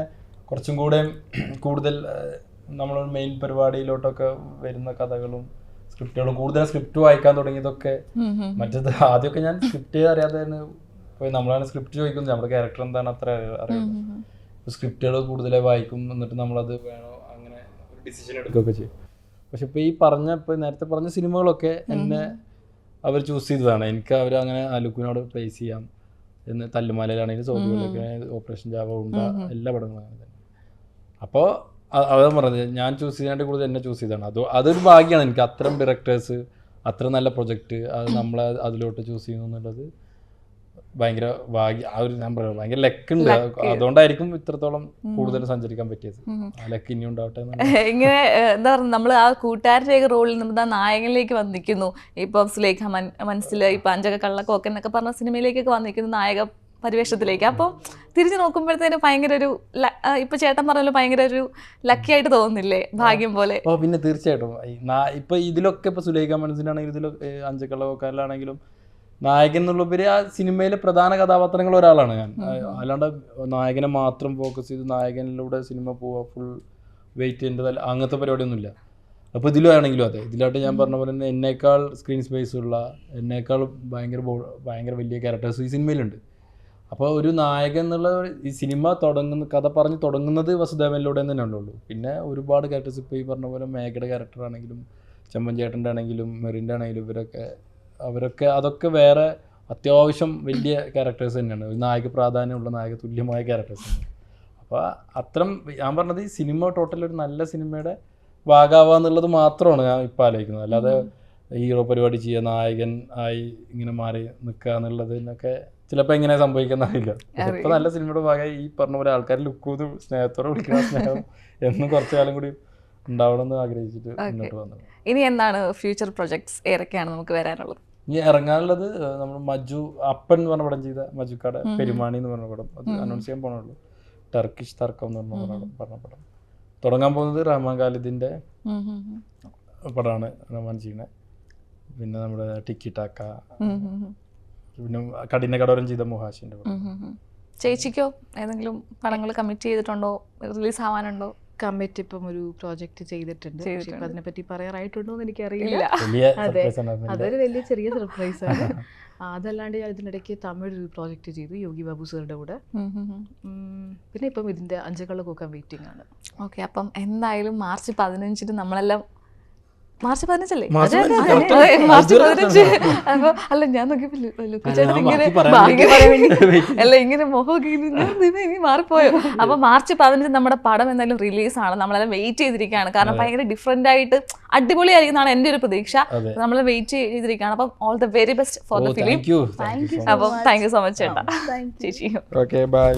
കുറച്ചും കൂടെ കൂടുതൽ നമ്മൾ മെയിൻ പരിപാടിയിലോട്ടൊക്കെ വരുന്ന കഥകളും സ്ക്രിപ്റ്റുകളും കൂടുതൽ സ്ക്രിപ്റ്റ് വായിക്കാൻ തുടങ്ങിയതൊക്കെ. മറ്റേത് ആദ്യമൊക്കെ ഞാൻ സ്ക്രിപ്റ്റ് അറിയാതെ പോയി നമ്മളാണ് സ്ക്രിപ്റ്റ് ചോദിക്കുന്നത്, നമ്മുടെ ക്യാരക്ടർ എന്താണ് അത്ര അറിയുന്നത്. സ്ക്രിപ്റ്റുകൾ കൂടുതലായി വായിക്കും, എന്നിട്ട് നമ്മളത് വേണോ അങ്ങനെ ഒരു ഡിസിഷൻ എടുക്കുകയൊക്കെ ചെയ്യും. പക്ഷെ ഇപ്പോൾ നേരത്തെ പറഞ്ഞ സിനിമകളൊക്കെ എന്നെ അവർ ചൂസ് ചെയ്തതാണ്. എനിക്ക് അവർ അങ്ങനെ ലുക്കിനോട് പ്ലേസ് ചെയ്യാം എന്ന്. തല്ലുമാലയിലാണെങ്കിലും സോഫികളിലൊക്കെ ഓപ്പറേഷൻ ജാവ ഉണ്ട എല്ലാ പടങ്ങളും അങ്ങനെ തന്നെ. അപ്പോൾ അതാ പറഞ്ഞത്, ഞാൻ ചൂസ് ചെയ്യാണ്ട് കൂടുതൽ എന്നെ ചൂസ് ചെയ്തതാണ്. അതൊരു ഭാഗ്യമാണ് എനിക്ക്. അത്തരം ഡയറക്ടേഴ്സ്, അത്ര നല്ല പ്രൊജക്റ്റ് അത് നമ്മളെ അതിലോട്ട് ചൂസ് ചെയ്യുന്നു എന്നുള്ളത് ഭയങ്കര ഭാഗ്യം. ആ ഒരു ഞാൻ പറയാം ഭയങ്കര ലക്കുണ്ട്. അതുകൊണ്ടായിരിക്കും ഇത്രത്തോളം കൂടുതൽ സഞ്ചരിക്കാൻ പറ്റിയത്. ആ ലക്ക് ഇനി ഉണ്ടാവട്ടെ. ഇങ്ങനെ എന്താ പറയുക, നമ്മൾ ആ കൂട്ടുകാരുടെ റോളിൽ നിന്ന് നായകനിലേക്ക് വന്നിരിക്കുന്നു. ഇപ്പം സുലേഖ മനസ്സിൽ ഇപ്പം അഞ്ചക കള്ളക്കോക്കൻ എന്നൊക്കെ പറഞ്ഞ സിനിമയിലേക്കൊക്കെ വന്നിരിക്കുന്നു നായക പരിവേഷത്തിലേക്ക്. അപ്പോൾ തിരിച്ചു നോക്കുമ്പോഴത്തേനും ഭയങ്കര ഒരു ഇപ്പൊ ചേട്ടൻ പറഞ്ഞല്ലോ ഭയങ്കര ഒരു ലക്കി ആയിട്ട് തോന്നുന്നില്ലേ, ഭാഗ്യം പോലെ? ഓ പിന്നെ തീർച്ചയായിട്ടും. ഇപ്പൊ ഇതിലൊക്കെ ഇപ്പൊ സുലേഖ മനസ്സിലാണെങ്കിലും ഇതിലൊക്കെ അഞ്ചക്കള്ളക്കോക്കാരിലാണെങ്കിലും നായകൻ എന്നുള്ളപരി ആ സിനിമയിലെ പ്രധാന കഥാപാത്രങ്ങൾ ഒരാളാണ് ഞാൻ. അല്ലാണ്ട് നായകനെ മാത്രം ഫോക്കസ് ചെയ്ത് നായകനിലൂടെ സിനിമ പോവുക, ഫുൾ വെയിറ്റ് ചെയ്യേണ്ടത് അങ്ങനത്തെ പരിപാടിയൊന്നുമില്ല. അപ്പോൾ ഇതിലാണെങ്കിലും അതെ, ഇതിലായിട്ട് ഞാൻ പറഞ്ഞ പോലെ തന്നെ എന്നേക്കാൾ സ്ക്രീൻ സ്പേസ് ഉള്ള, എന്നേക്കാൾ ഭയങ്കര വലിയ ക്യാരക്ടേഴ്സ് ഈ സിനിമയിലുണ്ട്. അപ്പോൾ ഒരു നായകൻ എന്നുള്ള ഈ സിനിമ കഥ പറഞ്ഞ് തുടങ്ങുന്നത് വസുദേവനിലൂടെ തന്നെ ഉള്ളൂ. പിന്നെ ഒരുപാട് ക്യാരക്ടേഴ്സ് ഇപ്പോൾ ഈ പറഞ്ഞ പോലെ മേഘയുടെ ക്യാരക്ടറാണെങ്കിലും ചെമ്പൻ ചേട്ടൻ്റെ ആണെങ്കിലും മെറിൻ്റെ ആണെങ്കിലും അവരൊക്കെ അതൊക്കെ വേറെ അത്യാവശ്യം വലിയ ക്യാരക്ടേഴ്സ് തന്നെയാണ്. ഒരു നായക പ്രാധാന്യമുള്ള, നായക തുല്യമായ ക്യാരക്ടേഴ്സ് തന്നെയാണ്. അപ്പോൾ അത്തരം ഞാൻ പറഞ്ഞത് ഈ സിനിമ ടോട്ടൽ ഒരു നല്ല സിനിമയുടെ ഭാഗമാവുക എന്നുള്ളത് മാത്രമാണ് ഞാൻ ഇപ്പോൾ ആലോചിക്കുന്നത്. അല്ലാതെ ഹീറോ പരിപാടി ചെയ്യുക, നായകൻ ആയി ഇങ്ങനെ മാറി നിൽക്കുക എന്നുള്ളതിനൊക്കെ ചിലപ്പോൾ എങ്ങനെ സംഭവിക്കുന്ന അറിയില്ല. ഇപ്പൊ നല്ല സിനിമയുടെ ഭാഗമായി ഈ പറഞ്ഞ പോലെ ആൾക്കാർ ലുക്കൂത് സ്നേഹത്തോടെ വിളിക്കുന്ന സ്നേഹം എന്നും കുറച്ചു കാലം കൂടി ഉണ്ടാവണം എന്ന് ആഗ്രഹിച്ചിട്ട് മുന്നോട്ട് വന്നത്. ഇനി എന്താണ് ഫ്യൂച്ചർ പ്രൊജക്ട്സ് ഏതൊക്കെയാണ് നമുക്ക് വരാനുള്ളത്? ഇനി ഇറങ്ങാനുള്ളത് നമ്മൾ മജു അപ്പൻ എന്ന് പറഞ്ഞ പടം ചെയ്ത മജുക്കാട് പെരുമാണി എന്ന് പറഞ്ഞ പടം, അത് അനൗൺസ് ചെയ്യാൻ പോകണുള്ളൂ. ടർക്കിഷ് തർക്കം എന്ന് പറഞ്ഞ പടം തുടങ്ങാൻ പോകുന്നത് റഹ്മാൻ ഖാലിദിന്റെ പടമാണ് റഹ്മാൻ ചെയ്യണേ. പിന്നെ നമ്മുടെ ടിക്കി ടാക്ക, പിന്നെ കഠിന കടോരം ചെയ്ത മുഹാഷിന്റെ പടം. ചേച്ചിക്കോ ഏതെങ്കിലും പടങ്ങൾ കമ്മിറ്റ് ചെയ്തിട്ടുണ്ടോ, റിലീസ് ആവാനുണ്ടോ? കമ്മിറ്റ് ഇപ്പം ഒരു പ്രോജക്റ്റ് ചെയ്തിട്ടുണ്ട്. അതിനെപ്പറ്റി പറയാറായിട്ടുണ്ടോ എന്ന് എനിക്കറിയില്ല. അതെ, അതൊരു വലിയ ചെറിയ സർപ്രൈസ് ആണ്. അതല്ലാണ്ട് ഞാൻ ഇതിനിടയ്ക്ക് തമിഴ് ഒരു പ്രോജക്റ്റ് ചെയ്തു യോഗി ബാബു സാറിന്റെ കൂടെ. പിന്നെ ഇപ്പം ഇതിന്റെ അഞ്ചുകള്ളക്കോക്കാൻ വെയിറ്റിംഗ് ആണ്. ഓക്കെ, അപ്പം എന്തായാലും മാർച്ച് 15 നമ്മളെല്ലാം മാർച്ച് 15 മാർച്ച് 15 അപ്പൊ അല്ല ഞാൻ നോക്കിയപ്പോ ലുക്കുചേട്ടൻ ഇങ്ങനെ അല്ല ഇങ്ങനെ മുഖമൊക്കെ ഇനി മാറിപ്പോയോ. അപ്പൊ മാർച്ച് 15 നമ്മുടെ പടം എന്തായാലും റിലീസാണ്. നമ്മളെല്ലാം വെയിറ്റ് ചെയ്തിരിക്കുകയാണ്. കാരണം ഭയങ്കര ഡിഫറെന്റ് ആയിട്ട് അടിപൊളിയായിരിക്കുന്നതാണ് എൻ്റെ ഒരു പ്രതീക്ഷ. നമ്മൾ വെയിറ്റ് ചെയ്തിരിക്കുകയാണ്. അപ്പം all the very best for the film. അപ്പം താങ്ക് യു സോ മച്ച് ചേട്ടാ ചേച്ചി. Okay bye.